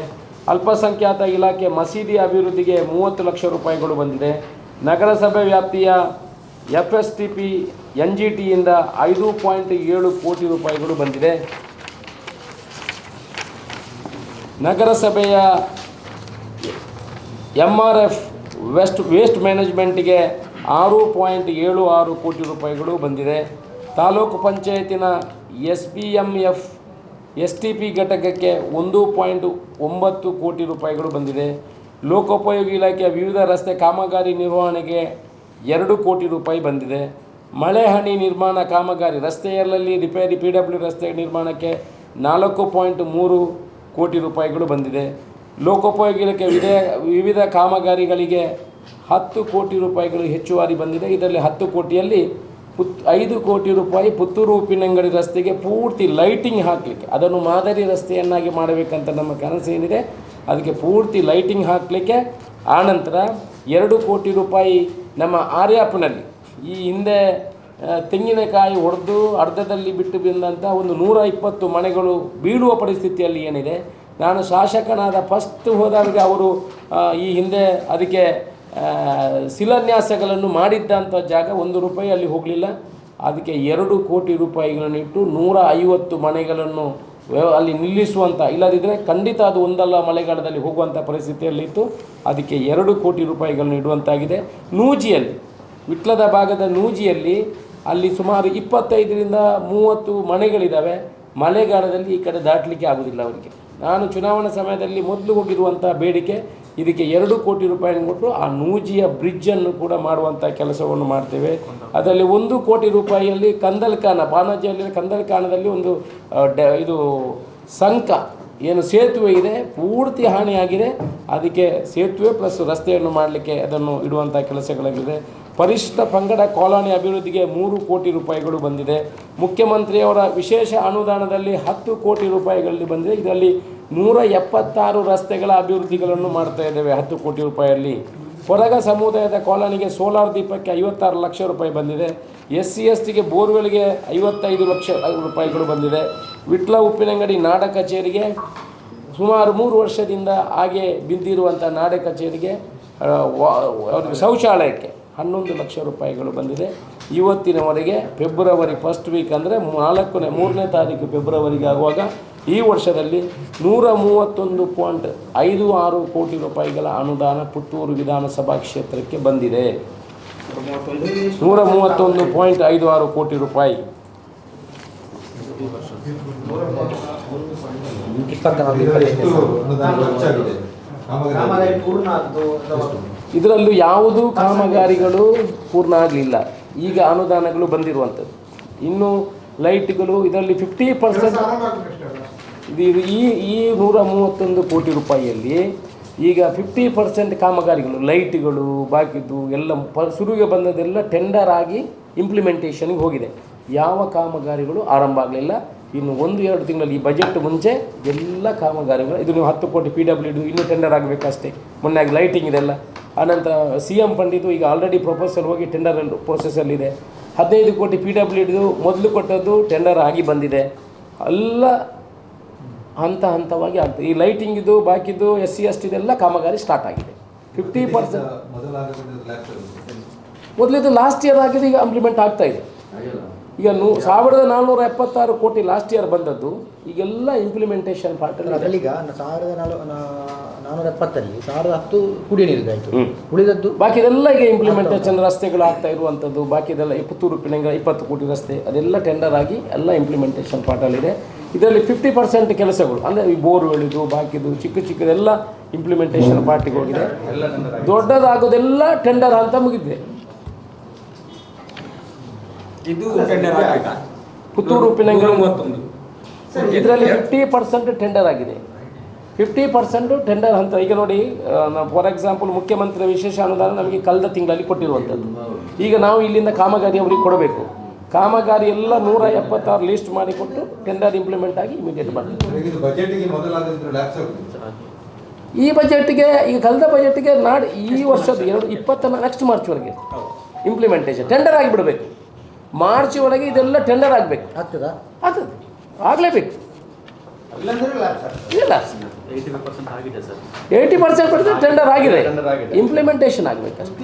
ಅಲ್ಪಸಂಖ್ಯಾತ ಇಲಾಖೆ ಮಸೀದಿ ಅಭಿವೃದ್ಧಿಗೆ 30 ಲಕ್ಷ ರೂಪಾಯಿಗಳು ಬಂದಿದೆ. ನಗರಸಭೆ ವ್ಯಾಪ್ತಿಯ FSTP NGTಯಿಂದ 5.7 ಕೋಟಿ ರೂಪಾಯಿಗಳು ಬಂದಿದೆ. ನಗರಸಭೆಯ MRF ವೇಸ್ಟ್ ಮ್ಯಾನೇಜ್ಮೆಂಟ್ಗೆ 6.76 ಕೋಟಿ ರೂಪಾಯಿಗಳು ಬಂದಿದೆ. ತಾಲೂಕು ಪಂಚಾಯತಿನ SBMF STP ಘಟಕಕ್ಕೆ 1.9 ಕೋಟಿ ರೂಪಾಯಿಗಳು ಬಂದಿದೆ. ಲೋಕೋಪಯೋಗಿ ಇಲಾಖೆಯ ವಿವಿಧ ರಸ್ತೆ ಕಾಮಗಾರಿ ನಿರ್ವಹಣೆಗೆ 2 ಕೋಟಿ ರೂಪಾಯಿ ಬಂದಿದೆ. ಮಳೆ ಹನಿ ನಿರ್ಮಾಣ ಕಾಮಗಾರಿ ರಸ್ತೆಯಲ್ಲಿ ರಿಪೇರಿ PW ರಸ್ತೆ ನಿರ್ಮಾಣಕ್ಕೆ 4.3 ಕೋಟಿ ರೂಪಾಯಿಗಳು ಬಂದಿದೆ. ಲೋಕೋಪಯೋಗಿ ಇಲಾಖೆ ವಿವಿಧ ಕಾಮಗಾರಿಗಳಿಗೆ 10 ಕೋಟಿ ರೂಪಾಯಿಗಳು ಹೆಚ್ಚುವರಿ ಬಂದಿದೆ. ಇದರಲ್ಲಿ 10 ಕೋಟಿಯಲ್ಲಿ 5 ಕೋಟಿ ರೂಪಾಯಿ ಪುತ್ತೂರು ಉಪ್ಪಿನಂಗಡಿ ರಸ್ತೆಗೆ ಪೂರ್ತಿ ಲೈಟಿಂಗ್ ಹಾಕಲಿಕ್ಕೆ, ಅದನ್ನು ಮಾದರಿ ರಸ್ತೆಯನ್ನಾಗಿ ಮಾಡಬೇಕಂತ ನಮ್ಮ ಕನಸೇನಿದೆ, ಅದಕ್ಕೆ ಪೂರ್ತಿ ಲೈಟಿಂಗ್ ಹಾಕಲಿಕ್ಕೆ. ಆನಂತರ 2 ಕೋಟಿ ರೂಪಾಯಿ ನಮ್ಮ ಆರ್ಯಾಪ್ನಲ್ಲಿ ಈ ಹಿಂದೆ ತೆಂಗಿನಕಾಯಿ ಹೊಡೆದು ಅರ್ಧದಲ್ಲಿ ಬಿಟ್ಟು ಬಂದಂಥ ಒಂದು 120 ಮನೆಗಳು ಬೀಳುವ ಪರಿಸ್ಥಿತಿಯಲ್ಲಿ ಏನಿದೆ. ನಾನು ಶಾಸಕನಾದ ಫಸ್ಟ್ ಹೋದಾಗ ಅವರು ಈ ಹಿಂದೆ ಅದಕ್ಕೆ ಶಿಲಾನ್ಯಾಸಗಳನ್ನು ಮಾಡಿದ್ದಂಥ ಜಾಗ 1 ರೂಪಾಯಿ ಅಲ್ಲಿ ಹೋಗಲಿಲ್ಲ. ಅದಕ್ಕೆ 2 ಕೋಟಿ ರೂಪಾಯಿಗಳನ್ನು ಇಟ್ಟು 150 ಮನೆಗಳನ್ನು ಅಲ್ಲಿ ನಿಲ್ಲಿಸುವಂಥ, ಇಲ್ಲದಿದ್ದರೆ ಖಂಡಿತ ಅದು ಒಂದಲ್ಲ ಮಳೆಗಾಲದಲ್ಲಿ ಹೋಗುವಂಥ ಪರಿಸ್ಥಿತಿಯಲ್ಲಿತ್ತು. ಅದಕ್ಕೆ 2 ಕೋಟಿ ರೂಪಾಯಿಗಳನ್ನು ಇಡುವಂತಾಗಿದೆ. ನೂಜಿಯಲ್ಲಿ, ವಿಟ್ಲದ ಭಾಗದ ನೂಜಿಯಲ್ಲಿ ಅಲ್ಲಿ ಸುಮಾರು 25ರಿಂದ 30 ಮನೆಗಳಿದ್ದಾವೆ. ಮಳೆಗಾಲದಲ್ಲಿ ಈ ಕಡೆ ದಾಟಲಿಕ್ಕೆ ಆಗೋದಿಲ್ಲ ಅವರಿಗೆ. ನಾನು ಚುನಾವಣಾ ಸಮಯದಲ್ಲಿ ಮೊದಲು ಹೋಗಿರುವಂಥ ಬೇಡಿಕೆ ಇದಕ್ಕೆ 2 ಕೋಟಿ ರೂಪಾಯಿಯನ್ನು ಕೊಟ್ಟು ಆ ನೂಜಿಯ ಬ್ರಿಡ್ಜನ್ನು ಕೂಡ ಮಾಡುವಂಥ ಕೆಲಸವನ್ನು ಮಾಡ್ತೇವೆ. ಅದರಲ್ಲಿ 1 ಕೋಟಿ ರೂಪಾಯಿಯಲ್ಲಿ ಕಂದಲ್ಕಾನ, ಬಾಣಾಜಿಯಲ್ಲಿ ಕಂದಲ್ಕಾನದಲ್ಲಿ ಒಂದು ಇದು ಸಂಕ ಏನು ಸೇತುವೆ ಇದೆ, ಪೂರ್ತಿ ಹಾನಿಯಾಗಿದೆ. ಅದಕ್ಕೆ ಸೇತುವೆ ಪ್ಲಸ್ ರಸ್ತೆಯನ್ನು ಮಾಡಲಿಕ್ಕೆ ಅದನ್ನು ಇಡುವಂಥ ಕೆಲಸಗಳಾಗಿದೆ. ಪರಿಶಿಷ್ಟ ಪಂಗಡ ಕಾಲೋನಿ ಅಭಿವೃದ್ಧಿಗೆ 3 ಕೋಟಿ ರೂಪಾಯಿಗಳು ಬಂದಿದೆ. ಮುಖ್ಯಮಂತ್ರಿಯವರ ವಿಶೇಷ ಅನುದಾನದಲ್ಲಿ 10 ಕೋಟಿ ರೂಪಾಯಿಗಳಲ್ಲಿ ಬಂದಿದೆ. ಇದರಲ್ಲಿ 176 ರಸ್ತೆಗಳ ಅಭಿವೃದ್ಧಿಗಳನ್ನು ಮಾಡ್ತಾ ಇದ್ದೇವೆ 10 ಕೋಟಿ ರೂಪಾಯಿಯಲ್ಲಿ. ಹೊರಗ ಸಮುದಾಯದ ಕಾಲೋನಿಗೆ ಸೋಲಾರ್ ದೀಪಕ್ಕೆ 56 ಲಕ್ಷ ರೂಪಾಯಿ ಬಂದಿದೆ. SC STಗೆ ಬೋರ್ವೆಲ್ಗೆ 55 ಲಕ್ಷ ರೂಪಾಯಿಗಳು ಬಂದಿದೆ. ವಿಟ್ಲ ಉಪ್ಪಿನಂಗಡಿ ನಾಡ ಕಚೇರಿಗೆ ಸುಮಾರು 3 ವರ್ಷದಿಂದ ಹಾಗೆ ಬಿದ್ದಿರುವಂಥ ನಾಡ ಕಚೇರಿಗೆ ಅವರಿಗೆ ಶೌಚಾಲಯಕ್ಕೆ 11 ಲಕ್ಷ ರೂಪಾಯಿಗಳು ಬಂದಿದೆ. ಇವತ್ತಿನವರೆಗೆ ಫೆಬ್ರವರಿ ಫಸ್ಟ್ ವೀಕ್ ಅಂದರೆ 3ನೇ ತಾರೀಕು ಫೆಬ್ರವರಿಗೆ ಆಗುವಾಗ ಈ ವರ್ಷದಲ್ಲಿ 131.56 ಕೋಟಿ ರೂಪಾಯಿಗಳ ಅನುದಾನ ಪುತ್ತೂರು ವಿಧಾನಸಭಾ ಕ್ಷೇತ್ರಕ್ಕೆ ಬಂದಿದೆ. 131.56 ಕೋಟಿ ರೂಪಾಯಿ. ಇದರಲ್ಲೂ ಯಾವುದೂ ಕಾಮಗಾರಿಗಳು ಪೂರ್ಣ ಆಗಲಿಲ್ಲ. ಈಗ ಅನುದಾನಗಳು ಬಂದಿರುವಂಥದ್ದು. ಇನ್ನು ಲೈಟ್ಗಳು ಇದರಲ್ಲಿ 50% ಈ 131 ಕೋಟಿ ರೂಪಾಯಿಯಲ್ಲಿ ಈಗ 50% ಕಾಮಗಾರಿಗಳು, ಲೈಟ್ಗಳು ಬಾಕಿದ್ದು ಎಲ್ಲ ಶುರುವಿಗೆ ಬಂದದೆಲ್ಲ ಟೆಂಡರ್ ಆಗಿ ಇಂಪ್ಲಿಮೆಂಟೇಷನ್ಗೆ ಹೋಗಿದೆ. ಯಾವ ಕಾಮಗಾರಿಗಳು ಆರಂಭ ಆಗಲಿಲ್ಲ. ಇನ್ನು 1-2 ತಿಂಗಳಲ್ಲಿ ಈ ಬಜೆಟ್ ಮುಂಚೆ ಎಲ್ಲ ಕಾಮಗಾರಿಗಳು, ಇದು ನೀವು 10 ಕೋಟಿ PWD ಇನ್ನೂ ಟೆಂಡರ್ ಆಗಬೇಕಷ್ಟೇ. ಮೊನ್ನೆ ಆಗಿ ಲೈಟಿಂಗ್ ಇದೆಲ್ಲ. ಆನಂತರ CM ಫಂಡಿದ್ದು ಈಗ ಆಲ್ರೆಡಿ ಪ್ರಪೋಸಲ್ ಹೋಗಿ ಟೆಂಡರ್ ಪ್ರೊಸೆಸಲ್ಲಿದೆ. 15 ಕೋಟಿ PWD ಮೊದಲು ಕೊಟ್ಟದ್ದು ಟೆಂಡರ್ ಆಗಿ ಬಂದಿದೆ. ಎಲ್ಲ ಹಂತವಾಗಿ ಆಗ್ತದೆ. ಈ ಲೈಟಿಂಗಿದು ಬಾಕಿದ್ದು SC ST ಇದೆಲ್ಲ ಕಾಮಗಾರಿ ಸ್ಟಾರ್ಟ್ ಆಗಿದೆ. 50% ಮೊದಲಿದ್ದು ಲಾಸ್ಟ್ ಇಯರ್ ಆಗಿದೆ, ಈಗ ಇಂಪ್ಲಿಮೆಂಟ್ ಆಗ್ತಾ ಇದೆ. ಈಗ 1476 ಕೋಟಿ ಲಾಸ್ಟ್ ಇಯರ್ ಬಂದದ್ದು, ಈಗೆಲ್ಲ ಇಂಪ್ಲಿಮೆಂಟೇಷನ್ ಪಾರ್ಟಲ್ಲಿ. ಅದರಲ್ಲೀಗ 1470 1010 ಕುಡಿಯ ನೀರಿಗಾಯಿತು. ಉಳಿದದ್ದು ಬಾಕಿ ಇದೆಲ್ಲ ಈಗ ಇಂಪ್ಲಿಮೆಂಟೇಷನ್ ರಸ್ತೆಗಳು ಆಗ್ತಾ ಇರುವಂಥದ್ದು. ಬಾಕಿ ಇದೆಲ್ಲ ಪುತ್ತೂರು ಪಿನಂಗ 20 ಕೋಟಿ ರಸ್ತೆ ಅದೆಲ್ಲ ಟೆಂಡರ್ ಆಗಿ ಎಲ್ಲ ಇಂಪ್ಲಿಮೆಂಟೇಷನ್ ಪಾರ್ಟಲ್ಲಿದೆ. ಇದರಲ್ಲಿ 50% ಕೆಲಸಗಳು ಅಂದರೆ ಈ ಬೋರ್ವೆಲ್ದು ಬಾಕಿದು ಚಿಕ್ಕದೆಲ್ಲ ಇಂಪ್ಲಿಮೆಂಟೇಷನ್ ಪಾರ್ಟಿಗೆ ಹೋಗಿದೆ. ದೊಡ್ಡದಾಗೋದೆಲ್ಲ ಟೆಂಡರ್ ಅಂತ ಮುಗಿದಿದೆ. ಇದು ಟೆಂಡರ್ ಆಗಬೇಕಾ? ಪುತ್ತೂರು ಉಪ್ಪಿನಂಗಡಿ ಇದರಲ್ಲಿ 50% ಟೆಂಡರ್ ಆಗಿದೆ. 50% ಟೆಂಡರ್ ಹಂತ. ಈಗ ನೋಡಿ, ಫಾರ್ ಎಕ್ಸಾಂಪಲ್ ಮುಖ್ಯಮಂತ್ರಿ ವಿಶೇಷ ಅನುದಾನ ನಮಗೆ ಕಳೆದ ತಿಂಗಳಲ್ಲಿ ಕೊಟ್ಟಿರುವಂಥದ್ದು. ಈಗ ನಾವು ಇಲ್ಲಿಂದ ಕಾಮಗಾರಿ ಅವರಿಗೆ ಕೊಡಬೇಕು. ಕಾಮಗಾರಿ ಎಲ್ಲ 176 ಲಿಸ್ಟ್ ಮಾಡಿಕೊಟ್ಟು ಟೆಂಡರ್ ಇಂಪ್ಲಿಮೆಂಟ್ ಆಗಿ ಇಮಿಡಿಯೇಟ್ ಮಾಡಬೇಕು. ಈ ಬಜೆಟ್ಗೆ, ಈಗ ಕಳೆದ ಬಜೆಟ್ಗೆ ಈ ವರ್ಷದ 2020 ನೆಕ್ಸ್ಟ್ ಮಾರ್ಚ್ವರೆಗೆ ಇಂಪ್ಲಿಮೆಂಟೇಷನ್ ಟೆಂಡರ್ ಆಗಿಬಿಡಬೇಕು. ಮಾರ್ಚ್ ಒಳಗೆ ಇದೆಲ್ಲ ಟೆಂಡರ್ ಆಗಬೇಕು. ಆಗ್ತದೆ, ಆಗಲೇಬೇಕು. ಇಲ್ಲ, 80% ಟೆಂಡರ್ ಆಗಿದೆ, ಇಂಪ್ಲಿಮೆಂಟೇಷನ್ ಆಗಬೇಕು ಅಷ್ಟೇ.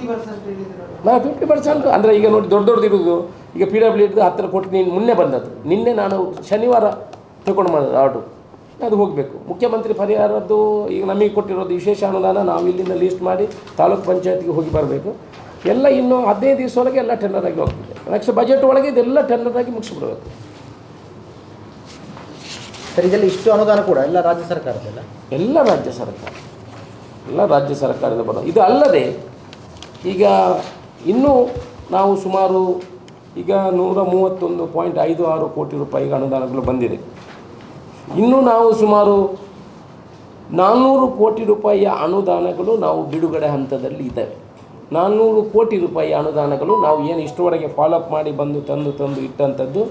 50% ಅಂದರೆ ಈಗ ನೋಡಿ, ದೊಡ್ಡದಿರೋದು ಈಗ PWD ಹತ್ತಿರ ಕೊಟ್ಟು ಮೊನ್ನೆ ಬಂದದ್ದು. ನಿನ್ನೆ ನಾನು ಶನಿವಾರ ತಗೊಂಡು ಬಂದದ್ದು ಆರ್ಡ್ರು, ಅದು ಹೋಗಬೇಕು. ಮುಖ್ಯಮಂತ್ರಿ ಪರಿಹಾರದ್ದು ಈಗ ನಮಗೆ ಕೊಟ್ಟಿರೋದು ವಿಶೇಷ ಅನುದಾನ, ನಾವು ಇಲ್ಲಿಂದ ಲೀಸ್ಟ್ ಮಾಡಿ ತಾಲೂಕು ಪಂಚಾಯತ್ಗೆ ಹೋಗಿ ಬರಬೇಕು. ಎಲ್ಲ ಇನ್ನೂ 15 ದಿವಸ ಒಳಗೆ ಎಲ್ಲ ಟೆಂಡರ್ ಆಗಿ ಹೋಗ್ತಿದೆ. ನೆಕ್ಸ್ಟ್ ಬಜೆಟ್ ಒಳಗೆ ಇದೆಲ್ಲ ಟೆಂಡರ್ ಆಗಿ ಮುಗಿಸ್ಬಿಡಬೇಕು. ಸರ್, ಇದೆಲ್ಲ ಇಷ್ಟು ಅನುದಾನ ಕೂಡ ಎಲ್ಲ ರಾಜ್ಯ ಸರ್ಕಾರದಲ್ಲ? ಎಲ್ಲ ರಾಜ್ಯ ಸರ್ಕಾರದಿಂದ ಬರೋದು. ಇದು ಅಲ್ಲದೆ ಈಗ ಇನ್ನೂ ನಾವು ಸುಮಾರು ಈಗ 131.56 ಕೋಟಿ ರೂಪಾಯಿಗೆ ಅನುದಾನಗಳು ಬಂದಿದೆ. ಇನ್ನೂ ನಾವು ಸುಮಾರು 400 ಕೋಟಿ ರೂಪಾಯಿಯ ಅನುದಾನಗಳು ನಾವು ಬಿಡುಗಡೆ ಹಂತದಲ್ಲಿ ಇದ್ದಾವೆ. 400 ಕೋಟಿ ರೂಪಾಯಿ ಅನುದಾನಗಳು ನಾವು ಏನು ಇಷ್ಟರವರೆಗೆ ಫಾಲೋಅಪ್ ಮಾಡಿ ತಂದು ಇಟ್ಟಂಥದ್ದು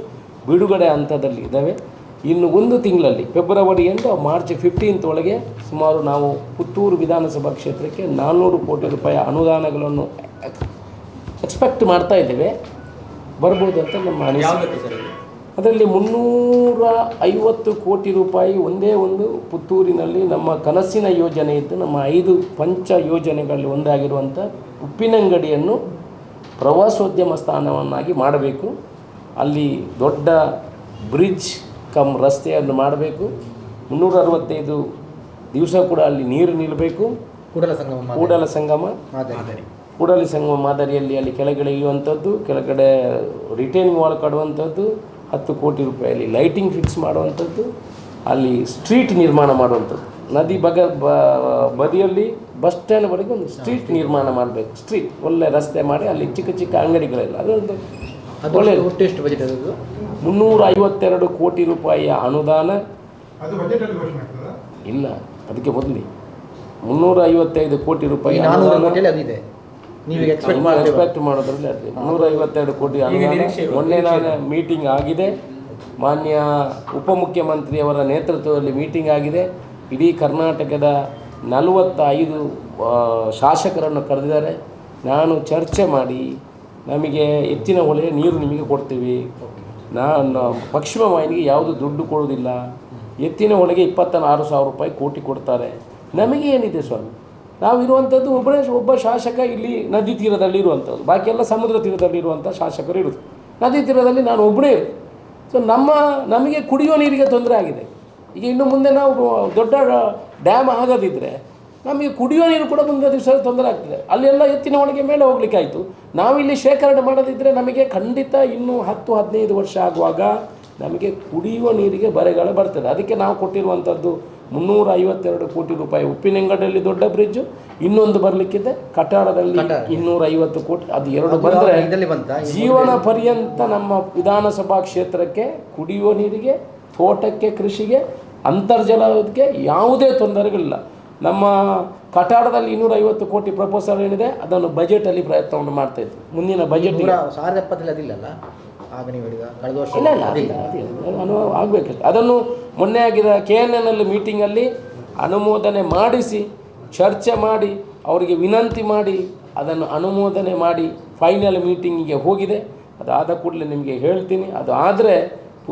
ಬಿಡುಗಡೆ ಹಂತದಲ್ಲಿ ಇದ್ದಾವೆ. ಇನ್ನು ಒಂದು ತಿಂಗಳಲ್ಲಿ ಫೆಬ್ರವರಿ ಎಂಟು ಮಾರ್ಚ್ 15 ಒಳಗೆ ಸುಮಾರು ನಾವು ಪುತ್ತೂರು ವಿಧಾನಸಭಾ ಕ್ಷೇತ್ರಕ್ಕೆ 400 ಕೋಟಿ ರೂಪಾಯಿ ಅನುದಾನಗಳನ್ನು ಎಕ್ಸ್ಪೆಕ್ಟ್ ಮಾಡ್ತಾ ಇದ್ದೇವೆ, ಬರ್ಬೋದು ಅಂತ ನಮ್ಮ ಅನಿಸಿಕೆ. ಅದರಲ್ಲಿ 350 ಕೋಟಿ ರೂಪಾಯಿ ಒಂದೇ ಒಂದು ಪುತ್ತೂರಿನಲ್ಲಿ ನಮ್ಮ ಕನಸಿನ ಯೋಜನೆ ಇದ್ದು, ನಮ್ಮ 5 ಪಂಚ ಯೋಜನೆಗಳಲ್ಲಿ ಒಂದಾಗಿರುವಂಥ ಉಪ್ಪಿನಂಗಡಿಯನ್ನು ಪ್ರವಾಸೋದ್ಯಮ ಸ್ಥಾನವನ್ನಾಗಿ ಮಾಡಬೇಕು. ಅಲ್ಲಿ ದೊಡ್ಡ ಬ್ರಿಡ್ಜ್ ಕಮ್ ರಸ್ತೆಯನ್ನು ಮಾಡಬೇಕು. 365 ದಿವಸ ಕೂಡ ಅಲ್ಲಿ ನೀರು ನಿಲ್ಲಬೇಕು. ಕೂಡಲ ಸಂಗಮ ಮಾದರಿಯಲ್ಲಿ ಅಲ್ಲಿ ಕೆಳಗಡೆ ಇರುವಂಥದ್ದು, ಕೆಳಗಡೆ ರಿಟೈನಿಂಗ್ ವಾಲ್ ಕಡುವಂಥದ್ದು, 10 ಕೋಟಿ ರೂಪಾಯಲ್ಲಿ ಲೈಟಿಂಗ್ ಫಿಕ್ಸ್ ಮಾಡುವಂಥದ್ದು, ಅಲ್ಲಿ ಸ್ಟ್ರೀಟ್ ನಿರ್ಮಾಣ ಮಾಡುವಂಥದ್ದು, ನದಿ ಬದಿಯಲ್ಲಿ ಬಸ್ ಸ್ಟ್ಯಾಂಡ್ವರೆಗೆ ಒಂದು ಸ್ಟ್ರೀಟ್ ನಿರ್ಮಾಣ ಮಾಡಬೇಕು. ಸ್ಟ್ರೀಟ್ ಒಳ್ಳೆ ರಸ್ತೆ ಮಾಡಿ ಅಲ್ಲಿ ಚಿಕ್ಕ ಚಿಕ್ಕ ಅಂಗಡಿಗಳೆಲ್ಲ, ಅದೊಂದು ಒಳ್ಳೆ. ಎಷ್ಟು ಬಜೆಟ್ ಅದು? 352 ಕೋಟಿ ರೂಪಾಯಿಯ ಅನುದಾನ ಇಲ್ಲ, ಅದಕ್ಕೆ ಮೊದಲು 355 ಕೋಟಿ ರೂಪಾಯಿ ಎಕ್ಸ್ಪೆಕ್ಟ್ ಮಾಡೋದ್ರಲ್ಲಿ ಅದೇ 352 ಕೋಟಿ ಅನುದಾನ. ಮೊನ್ನೆ ನಾನು ಮೀಟಿಂಗ್ ಆಗಿದೆ, ಮಾನ್ಯ ಉಪಮುಖ್ಯಮಂತ್ರಿಯವರ ನೇತೃತ್ವದಲ್ಲಿ ಮೀಟಿಂಗ್ ಆಗಿದೆ. ಇಡೀ ಕರ್ನಾಟಕದ 45 ಶಾಸಕರನ್ನು ಕರೆದಿದ್ದಾರೆ. ನಾನು ಚರ್ಚೆ ಮಾಡಿ ನಮಗೆ ಎತ್ತಿನ ಹೊಳೆಯ ನೀರು ನಿಮಗೆ ಕೊಡ್ತೀವಿ, ನಾನು ಪಶ್ಚಿಮ ವಾಹಿನಿಗೆ ಯಾವುದು ದುಡ್ಡು ಕೊಡೋದಿಲ್ಲ, ಎತ್ತಿನ ಹೊಳೆಗೆ 26,000 ರೂಪಾಯಿ ಕೋಟಿ ಕೊಡ್ತಾರೆ. ನಮಗೆ ಏನಿದೆ ಸ್ವಾಮಿ, ನಾವಿರುವಂಥದ್ದು ಒಬ್ಬ ಶಾಸಕ ಇಲ್ಲಿ ನದಿ ತೀರದಲ್ಲಿ ಇರುವಂಥದ್ದು, ಬಾಕಿ ಎಲ್ಲ ಸಮುದ್ರ ತೀರದಲ್ಲಿರುವಂಥ ಶಾಸಕರು ಇರೋದು. ನದಿ ತೀರದಲ್ಲಿ ನಾನು ಒಬ್ಬನೇ ಇರೋದು. ಸೊ ನಮಗೆ ಕುಡಿಯೋ ನೀರಿಗೆ ತೊಂದರೆ ಆಗಿದೆ. ಈಗ ಇನ್ನು ಮುಂದೆ ನಾವು ದೊಡ್ಡ ಡ್ಯಾಮ್ ಆಗೋದಿದ್ದರೆ ನಮಗೆ ಕುಡಿಯೋ ನೀರು ಕೂಡ ಮುಂದೆ ದಿವಸ ತೊಂದರೆ ಆಗ್ತದೆ. ಅಲ್ಲೆಲ್ಲ ಎತ್ತಿನ ಒಳಗೆ ಮೇಲೆ ಹೋಗ್ಲಿಕ್ಕೆ ಆಯಿತು. ನಾವಿಲ್ಲಿ ಶೇಖರಣೆ ಮಾಡೋದಿದ್ದರೆ ನಮಗೆ ಖಂಡಿತ ಇನ್ನೂ 10-15 ವರ್ಷ ಆಗುವಾಗ ನಮಗೆ ಕುಡಿಯುವ ನೀರಿಗೆ ಬರೆಗಾಲ ಬರ್ತದೆ. ಅದಕ್ಕೆ ನಾವು ಕೊಟ್ಟಿರುವಂಥದ್ದು 352 ಕೋಟಿ ರೂಪಾಯಿ. ಉಪ್ಪಿನಂಗಡಿಯಲ್ಲಿ ದೊಡ್ಡ ಬ್ರಿಡ್ಜು, ಇನ್ನೊಂದು ಬರಲಿಕ್ಕಿದೆ ಕಟ್ಟಡದಲ್ಲಿ 250 ಕೋಟಿ. ಅದು 2 ಬಂದರೆ ಜೀವನ ಪರ್ಯಂತ ನಮ್ಮ ವಿಧಾನಸಭಾ ಕ್ಷೇತ್ರಕ್ಕೆ ಕುಡಿಯುವ ನೀರಿಗೆ, ತೋಟಕ್ಕೆ, ಕೃಷಿಗೆ, ಅಂತರ್ಜಲಕ್ಕೆ ಯಾವುದೇ ತೊಂದರೆಗಳಿಲ್ಲ. ನಮ್ಮ ಕಟ್ಟಡದಲ್ಲಿ 250 ಕೋಟಿ ಪ್ರಪೋಸಲ್ ಏನಿದೆ ಅದನ್ನು ಬಜೆಟಲ್ಲಿ ಪ್ರಯತ್ನವನ್ನು ಮಾಡ್ತಾಯಿದ್ವಿ. ಮುಂದಿನ ಬಜೆಟ್ 2070 ಅದಿಲ್ಲಲ್ಲ, ಆಗ ನೀವು ಹೇಳಿದ ಕಳೆದ ವರ್ಷ ಇಲ್ಲ ಆಗಬೇಕಷ್ಟೆ. ಅದನ್ನು ಮೊನ್ನೆ ಆಗಿದ KNN ಮೀಟಿಂಗಲ್ಲಿ ಅನುಮೋದನೆ ಮಾಡಿಸಿ, ಚರ್ಚೆ ಮಾಡಿ, ಅವರಿಗೆ ವಿನಂತಿ ಮಾಡಿ ಅದನ್ನು ಅನುಮೋದನೆ ಮಾಡಿ ಫೈನಲ್ ಮೀಟಿಂಗಿಗೆ ಹೋಗಿದೆ. ಅದಾದ ಕೂಡಲೇ ನಿಮಗೆ ಹೇಳ್ತೀನಿ. ಅದು ಆದರೆ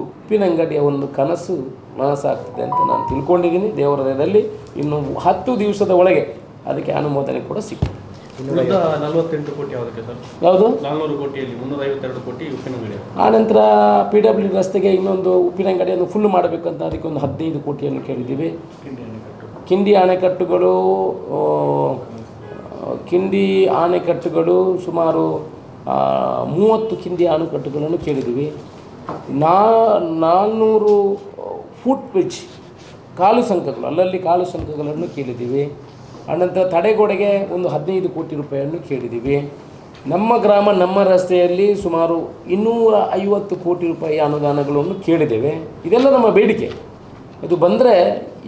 ಉಪ್ಪಿನಂಗಡಿಯ ಒಂದು ಕನಸು ನನಸಾಗ್ತದೆ ಅಂತ ನಾನು ತಿಳ್ಕೊಂಡಿದ್ದೀನಿ. ದೇವರ ದಯದಲ್ಲಿ ಇನ್ನು 10 ದಿವಸದ ಒಳಗೆ ಅದಕ್ಕೆ ಅನುಮೋದನೆ ಕೂಡ ಸಿಗ್ತದೆ. 48 ಕೋಟಿ ಯಾವುದಕ್ಕೆ ಸರ್? ಯಾವುದು? 400 ಕೋಟಿಯಲ್ಲಿ 352 ಕೋಟಿ ಉಪ್ಪಿನಂಗಡಿ. ಆನಂತರ PWD ರಸ್ತೆಗೆ ಇನ್ನೊಂದು ಉಪ್ಪಿನಂಗಡಿಯನ್ನು ಫುಲ್ ಮಾಡಬೇಕಂತ ಅದಕ್ಕೆ ಒಂದು 15 ಕೋಟಿಯನ್ನು ಕೇಳಿದ್ದೀವಿ. ಕಿಂಡಿ ಆಣೆಕಟ್ಟುಗಳು ಸುಮಾರು 30 ಕಿಂಡಿ ಆಣೆಕಟ್ಟುಗಳನ್ನು ಕೇಳಿದ್ದೀವಿ. 400 ಫುಟ್ ಬ್ರಿಡ್ಜ್ ಕಾಲು ಸಂಕಗಳು, ಅಲ್ಲಲ್ಲಿ ಕಾಲು ಸಂಕಗಳನ್ನು ಕೇಳಿದ್ದೀವಿ. ಅನಂತರ ತಡೆಗೋಡೆಗೆ ಒಂದು 15 ಕೋಟಿ ರೂಪಾಯಿಯನ್ನು ಕೇಳಿದ್ದೀವಿ. ನಮ್ಮ ಗ್ರಾಮ ನಮ್ಮ ರಸ್ತೆಯಲ್ಲಿ ಸುಮಾರು 250 ಕೋಟಿ ರೂಪಾಯಿ ಅನುದಾನಗಳನ್ನು ಕೇಳಿದ್ದೇವೆ. ಇದೆಲ್ಲ ನಮ್ಮ ಬೇಡಿಕೆ. ಇದು ಬಂದರೆ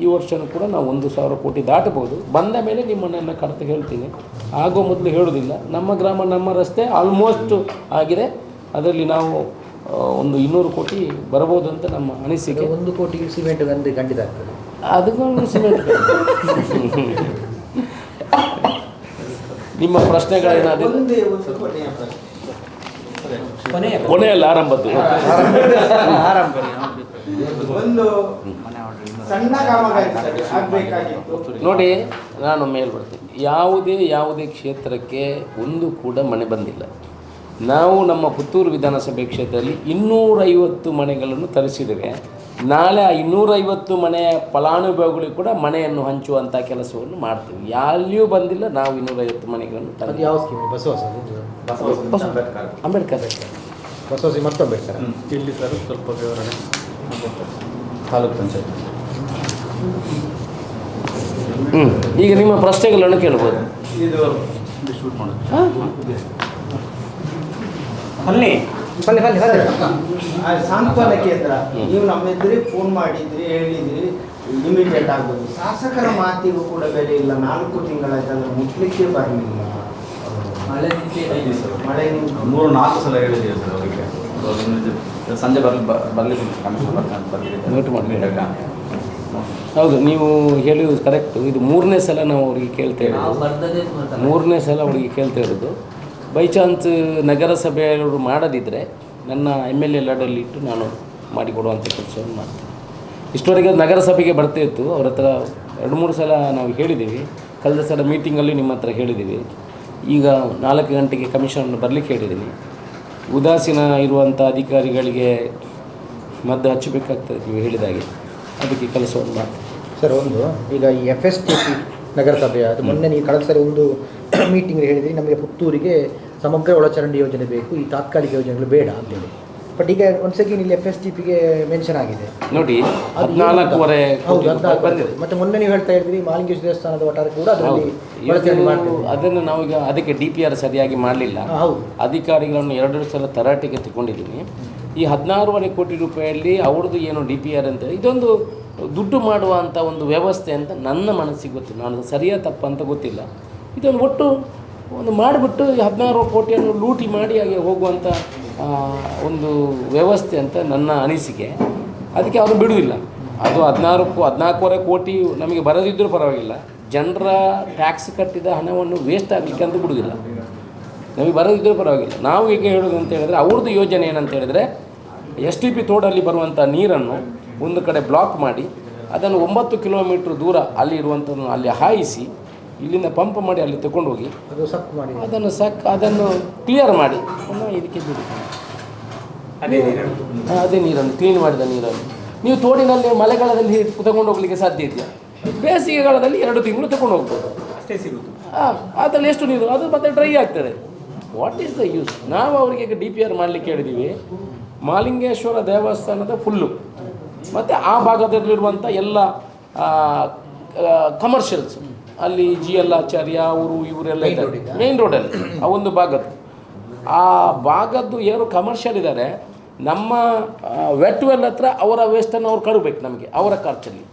ಈ ವರ್ಷವೂ ಕೂಡ ನಾವು 1,000 ಕೋಟಿ ದಾಟಬಹುದು. ಬಂದ ಮೇಲೆ ನಿಮ್ಮನ್ನೆಲ್ಲ ಕರೆದು ಹೇಳ್ತೀನಿ. ಆಗೋ ಮೊದಲು ಹೇಳೋದಿಲ್ಲ. ನಮ್ಮ ಗ್ರಾಮ ನಮ್ಮ ರಸ್ತೆ ಆಲ್ಮೋಸ್ಟ್ ಆಗಿದೆ. ಅದರಲ್ಲಿ ನಾವು ಒಂದು 200 ಕೋಟಿ ಬರಬಹುದು ಅಂತ ನಮ್ಮ ಅನಿಸಿಕೆ. 1 ಕೋಟಿ ಸಿಮೆಂಟ್ ಅಂದರೆ ಖಂಡಿತ ಆಗ್ತದೆ. ಅದಕ್ಕೊಂದು ಸಿಮೆಂಟ್ ನಿಮ್ಮ ಪ್ರಶ್ನೆಗಳೇನಾದರೂ ಕೊನೆಯಲ್ಲ ಆರಂಭದ್ದು ಒಂದು ಸಣ್ಣ ಕಾಮಗಾರಿ ಆಗಬೇಕಾಗಿತ್ತು. ನೋಡಿ, ನಾನು ಮೇಲೆ ಬರ್ತೀನಿ. ಯಾವುದೇ ಕ್ಷೇತ್ರಕ್ಕೆ ಒಂದು ಕೂಡ ಮನೆ ಬಂದಿಲ್ಲ. ನಾವು ನಮ್ಮ ಪುತ್ತೂರು ವಿಧಾನಸಭೆ ಕ್ಷೇತ್ರದಲ್ಲಿ 250 ಮನೆಗಳನ್ನು ತರಿಸಿದ್ದೇವೆ. ನಾಳೆ ಆ 250 ಮನೆಯ ಫಲಾನುಭವಿಗಳಿಗೂ ಕೂಡ ಮನೆಯನ್ನು ಹಂಚುವಂಥ ಕೆಲಸವನ್ನು ಮಾಡ್ತೀವಿ. ಎಲ್ಲಿಯೂ ಬಂದಿಲ್ಲ. ನಾವು 250 ಮನೆಗಳನ್ನು ಅದು ಯಾವ ಸ್ಕೀಮ್? ಅಂಬೇಡ್ಕರ್ ಬಸವಸಿ ಮತ್ತು ಅಂಬೇಡ್ಕರ್. ಇಲ್ಲಿ ಸರ್ ಸ್ವಲ್ಪ ವಿವರಣೆ. ತಾಲೂಕು ಪಂಚಾಯತ್. ಈಗ ನಿಮ್ಮ ಪ್ರಶ್ನೆಗಳನ್ನು ಕೇಳ್ಬೋದು. ಇದು ಡಿಸ್ಟ್ರಿಬ್ಯೂಟ್ ಮಾಡೋದು. ಸಾಂತ್ವನ ಕೇಂದ್ರ ನೀವು ನಮ್ಮ ಎದುರಿಗೆ ಫೋನ್ ಮಾಡಿದ್ರಿ, ಹೇಳಿದ್ರಿ, ಇಮಿಡಿಯೇಟ್ ಆಗ್ಬೋದು. ಶಾಸಕರ ಮಾತಿಗೂ ಕೂಡ ಬೆಲೆ ಇಲ್ಲ. 4 ತಿಂಗಳಾಯ್ತಂದ್ರೆ ಮುಟ್ಲಿಕ್ಕೆ ಬರಲಿಲ್ಲ. ಮಳೆ 3-4 ಸಲ ಹೇಳಿದ್ದೀವಿ ಸರ್ ಅವರಿಗೆ. ಸಂಜೆ ಬರಲಿಕ್ಕೆ ನೋಟ್ ಮಾಡಿ. ಹೌದು, ನೀವು ಹೇಳಿದ್ದು ಕರೆಕ್ಟು. ಇದು 3ನೇ ಸಲ ನಾವು ಅವರಿಗೆ ಕೇಳ್ತಾ ಇರೋದು. 3ನೇ ಸಲ ಅವರಿಗೆ ಕೇಳ್ತಾ ಇರೋದು. ಬೈ ಚಾನ್ಸ್ ನಗರಸಭೆಯವರು ಮಾಡದಿದ್ದರೆ ನನ್ನ MLA ಲಡಲ್ಲಿ ಇಟ್ಟು ನಾನು ಮಾಡಿಕೊಡುವಂಥ ಕೆಲಸವನ್ನು ಮಾಡ್ತೀನಿ. ಇಷ್ಟವರೆಗೆ ನಗರಸಭೆಗೆ ಬರ್ತಾ ಇತ್ತು. ಅವ್ರ ಹತ್ರ 2-3 ಸಲ ನಾವು ಹೇಳಿದ್ದೀವಿ. ಕಳೆದ ಸಲ ಮೀಟಿಂಗಲ್ಲಿ ನಿಮ್ಮ ಹತ್ರ ಹೇಳಿದ್ದೀವಿ. ಈಗ 4 ಗಂಟೆಗೆ ಕಮಿಷನ್ ಬರಲಿಕ್ಕೆ ಹೇಳಿದ್ದೀನಿ. ಉದಾಸೀನ ಇರುವಂಥ ಅಧಿಕಾರಿಗಳಿಗೆ ಮದ್ದು ಹಚ್ಚಬೇಕಾಗ್ತದೆ ನೀವು ಹೇಳಿದಾಗೆ. ಅದಕ್ಕೆ ಕೆಲಸವನ್ನು ಮಾಡ್ತೀನಿ ಸರ್. ಒಂದು ಈಗ ಈ FSTP ನಗರಸಭೆಯ ಅದು ಮೊನ್ನೆ ನೀವು ಕಳೆದ ಸರಿ ಒಂದು ಮೀಟಿಂಗ್ ಹೇಳಿದ್ರಿ, ನಮಗೆ ಪುತ್ತೂರಿಗೆ ಸಮಗ್ರ ಒಳಚರಂಡಿ ಯೋಜನೆ ಬೇಕು, ಈ ತಾತ್ಕಾಲಿಕ ಯೋಜನೆಗಳು ಬೇಡ ಅಂತೇಳಿ. ಬಟ್ ಈಗ ಒಂದು ಸೆಕೆಂಡ್ ಇಲ್ಲಿ FSTPಗೆ ಮೆನ್ಷನ್ ಆಗಿದೆ ನೋಡಿ. 14.5 ಹೌದು, ಬಂದಿದೆ. ಮತ್ತೆ ಮೊನ್ನೆ ನೀವು ಹೇಳ್ತಾ ಇದ್ರಿ ಮಾಲಿಂಗೇಶ್ವರ ದೇವಸ್ಥಾನದ ವಟಾರ ಕೂಡ ಅದರಲ್ಲಿ ಒಳಚರಂಡಿ ಮಾಡ್ತೀವಿ. ಅದನ್ನು ನಾವೀಗ ಅದಕ್ಕೆ DPR ಸರಿಯಾಗಿ ಮಾಡಲಿಲ್ಲ. ಹೌದು, ಅಧಿಕಾರಿಗಳನ್ನು 2 ಸಲ ತರಾಟೆಗೆ ತಗೊಂಡಿದ್ದೀನಿ. ಈ 16.5 ಕೋಟಿ ರೂಪಾಯಲ್ಲಿ ಅವ್ರದ್ದು ಏನು DPR ಅಂತ ಇದೊಂದು ದುಡ್ಡು ಮಾಡುವಂಥ ಒಂದು ವ್ಯವಸ್ಥೆ ಅಂತ ನನ್ನ ಮನಸ್ಸಿಗೆ ಗೊತ್ತು. ನಾನು ಸರಿಯಾದ ತಪ್ಪ ಅಂತ ಗೊತ್ತಿಲ್ಲ. ಇದನ್ನು ಒಟ್ಟು ಒಂದು ಮಾಡಿಬಿಟ್ಟು 16 ಕೋಟಿಯನ್ನು ಲೂಟಿ ಮಾಡಿ ಹಾಗೆ ಹೋಗುವಂಥ ಒಂದು ವ್ಯವಸ್ಥೆ ಅಂತ ನನ್ನ ಅನಿಸಿಕೆ. ಅದಕ್ಕೆ ಅವರು ಬಿಡುವುದಿಲ್ಲ. ಅದು 14.5 ಕೋಟಿ ನಮಗೆ ಬರದಿದ್ದರೂ ಪರವಾಗಿಲ್ಲ. ಜನರ ಟ್ಯಾಕ್ಸ್ ಕಟ್ಟಿದ ಹಣವನ್ನು ವೇಸ್ಟ್ ಆಗಲಿಕ್ಕೆ ಅಂತ ಬಿಡುವುದಿಲ್ಲ. ನಮಗೆ ಬರದಿದ್ದರೂ ಪರವಾಗಿಲ್ಲ. ನಾವು ಈಗ ಹೇಳೋದು ಅಂತ ಹೇಳಿದ್ರೆ ಅವ್ರದ್ದು ಯೋಜನೆ ಏನಂತ ಹೇಳಿದರೆ STP ತೋಡಲ್ಲಿ ಬರುವಂಥ ನೀರನ್ನು ಒಂದು ಕಡೆ ಬ್ಲಾಕ್ ಮಾಡಿ ಅದನ್ನು 9 ಕಿಲೋಮೀಟ್ರ್ ದೂರ ಅಲ್ಲಿ ಇರುವಂಥದ್ದು ಅಲ್ಲಿ ಹಾಯಿಸಿ ಇಲ್ಲಿಂದ ಪಂಪ್ ಮಾಡಿ ಅಲ್ಲಿ ತಗೊಂಡೋಗಿ ಅದು ಸಕ್ ಮಾಡಿ ಅದನ್ನು ಕ್ಲಿಯರ್ ಮಾಡಿ ಪುನಃ ಇದಕ್ಕೆ ಬಿಡಿ. ಅದೇ ನೀರನ್ನು ಕ್ಲೀನ್ ಮಾಡಿದ ನೀರನ್ನು ನೀವು ತೋಡಿನಲ್ಲಿ ಮಳೆಗಾಲದಲ್ಲಿ ತಗೊಂಡು ಹೋಗ್ಲಿಕ್ಕೆ ಸಾಧ್ಯ ಇದೆಯಾ? ಬೇಸಿಗೆಗಾಲದಲ್ಲಿ 2 ತಿಂಗಳು ತಗೊಂಡು ಹೋಗ್ಬೋದು ಅಷ್ಟೇ ಸಿಗುತ್ತೆ. ಅದರಲ್ಲಿ ಎಷ್ಟು ನೀರು ಅದು ಮತ್ತೆ ಡ್ರೈ ಆಗ್ತದೆ. What is the use? ನಾವು ಅವರಿಗೆ ಈಗ DPR ಮಾಡಲಿಕ್ಕೆ ಹೇಳಿದ್ದೀವಿ. ಮಾಲಿಂಗೇಶ್ವರ ದೇವಸ್ಥಾನದ ಫುಲ್ಲು ಮತ್ತು ಆ ಭಾಗದಲ್ಲಿರುವಂಥ ಎಲ್ಲ ಕಮರ್ಷಿಯಲ್ಸ್ ಅಲ್ಲಿ GL ಆಚಾರ್ಯ ಅವರು ಇವರೆಲ್ಲ ಇದ್ದಾರೆ ಮೇನ್ ರೋಡಲ್ಲಿ ಆ ಒಂದು ಭಾಗದ್ದು. ಆ ಭಾಗದ್ದು ಯಾರು ಕಮರ್ಷಿಯಲ್ ಇದ್ದಾರೆ ನಮ್ಮ ವೆಟ್ ವೆಲ್ ಹತ್ರ ಅವರ ವೇಸ್ಟನ್ನು ಅವ್ರು ಕಳಬೇಕು ನಮಗೆ ಅವರ ಖರ್ಚಲ್ಲಿ.